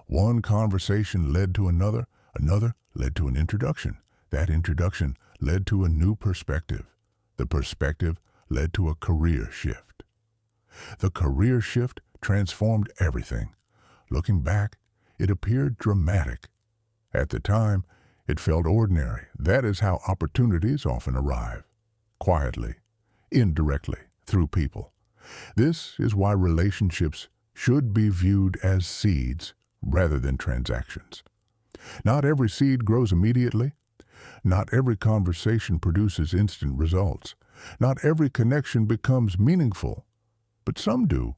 One conversation led to another. Another led to an introduction. That introduction led to a new perspective. The perspective led to a career shift. The career shift transformed everything. Looking back, it appeared dramatic. At the time, it felt ordinary. That is how opportunities often arrive. Quietly, indirectly, through people. This is why relationships should be viewed as seeds rather than transactions. Not every seed grows immediately. Not every conversation produces instant results. Not every connection becomes meaningful. But some do,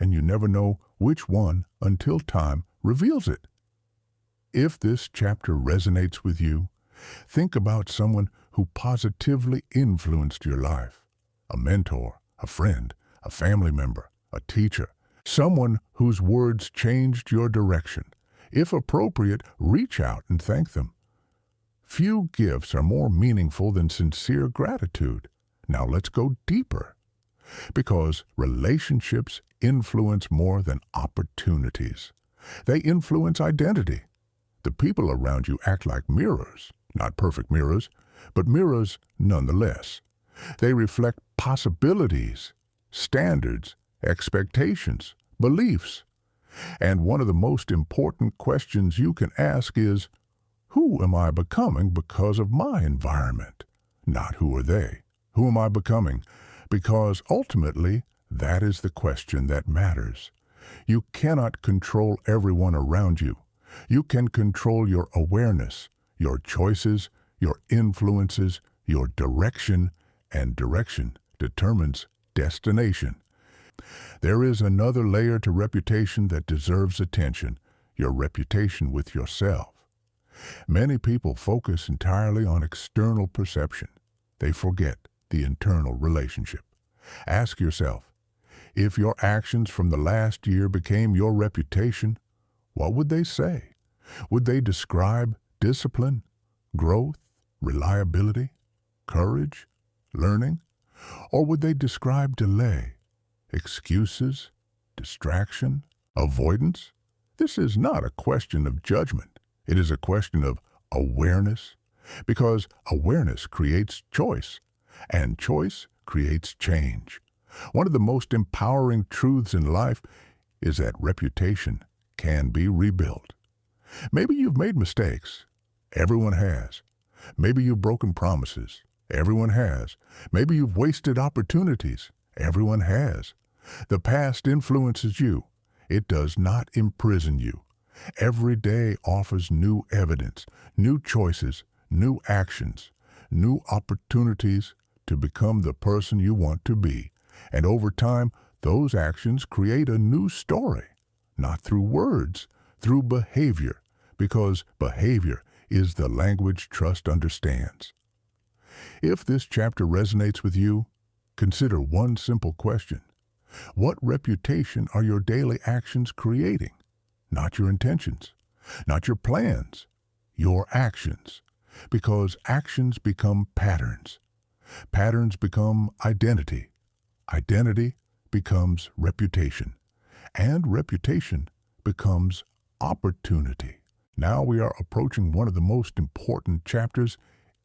and you never know which one until time reveals it. If this chapter resonates with you, think about someone who positively influenced your life. A mentor, a friend, a family member, a teacher. Someone whose words changed your direction. If appropriate, reach out and thank them. Few gifts are more meaningful than sincere gratitude. Now let's go deeper. Because relationships influence more than opportunities. They influence identity. The people around you act like mirrors, not perfect mirrors, but mirrors nonetheless. They reflect possibilities, standards, expectations, beliefs. And one of the most important questions you can ask is, who am I becoming because of my environment? Not who are they. Who am I becoming? Because ultimately, that is the question that matters. You cannot control everyone around you. You can control your awareness, your choices, your influences, your direction, and direction determines destination. There is another layer to reputation that deserves attention, your reputation with yourself. Many people focus entirely on external perception. They forget the internal relationship. Ask yourself, if your actions from the last year became your reputation, what would they say? Would they describe discipline, growth, reliability, courage, learning? Or would they describe delay, excuses, distraction, avoidance? This is not a question of judgment. It is a question of awareness, because awareness creates choice, and choice creates change. One of the most empowering truths in life is that reputation can be rebuilt. Maybe you've made mistakes. Everyone has. Maybe you've broken promises. Everyone has. Maybe you've wasted opportunities. Everyone has. The past influences you. It does not imprison you. Every day offers new evidence, new choices, new actions, new opportunities to become the person you want to be. And over time, those actions create a new story, not through words, through behavior, because behavior is the language trust understands. If this chapter resonates with you, consider one simple question. What reputation are your daily actions creating? Not your intentions, not your plans, your actions. Because actions become patterns. Patterns become identity. Identity becomes reputation. And reputation becomes opportunity. Now we are approaching one of the most important chapters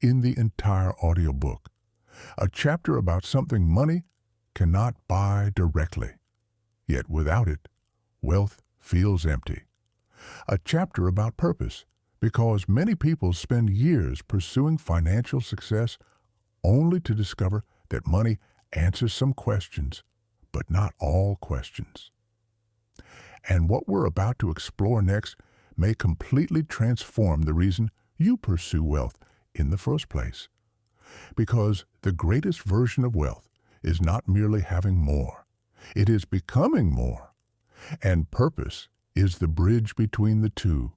in the entire audiobook. A chapter about something money cannot buy directly. Yet without it, wealth feels empty. A chapter about purpose, because many people spend years pursuing financial success only to discover that money answers some questions, but not all questions. And what we're about to explore next may completely transform the reason you pursue wealth in the first place. Because the greatest version of wealth is not merely having more. It is becoming more. And purpose is the bridge between the two.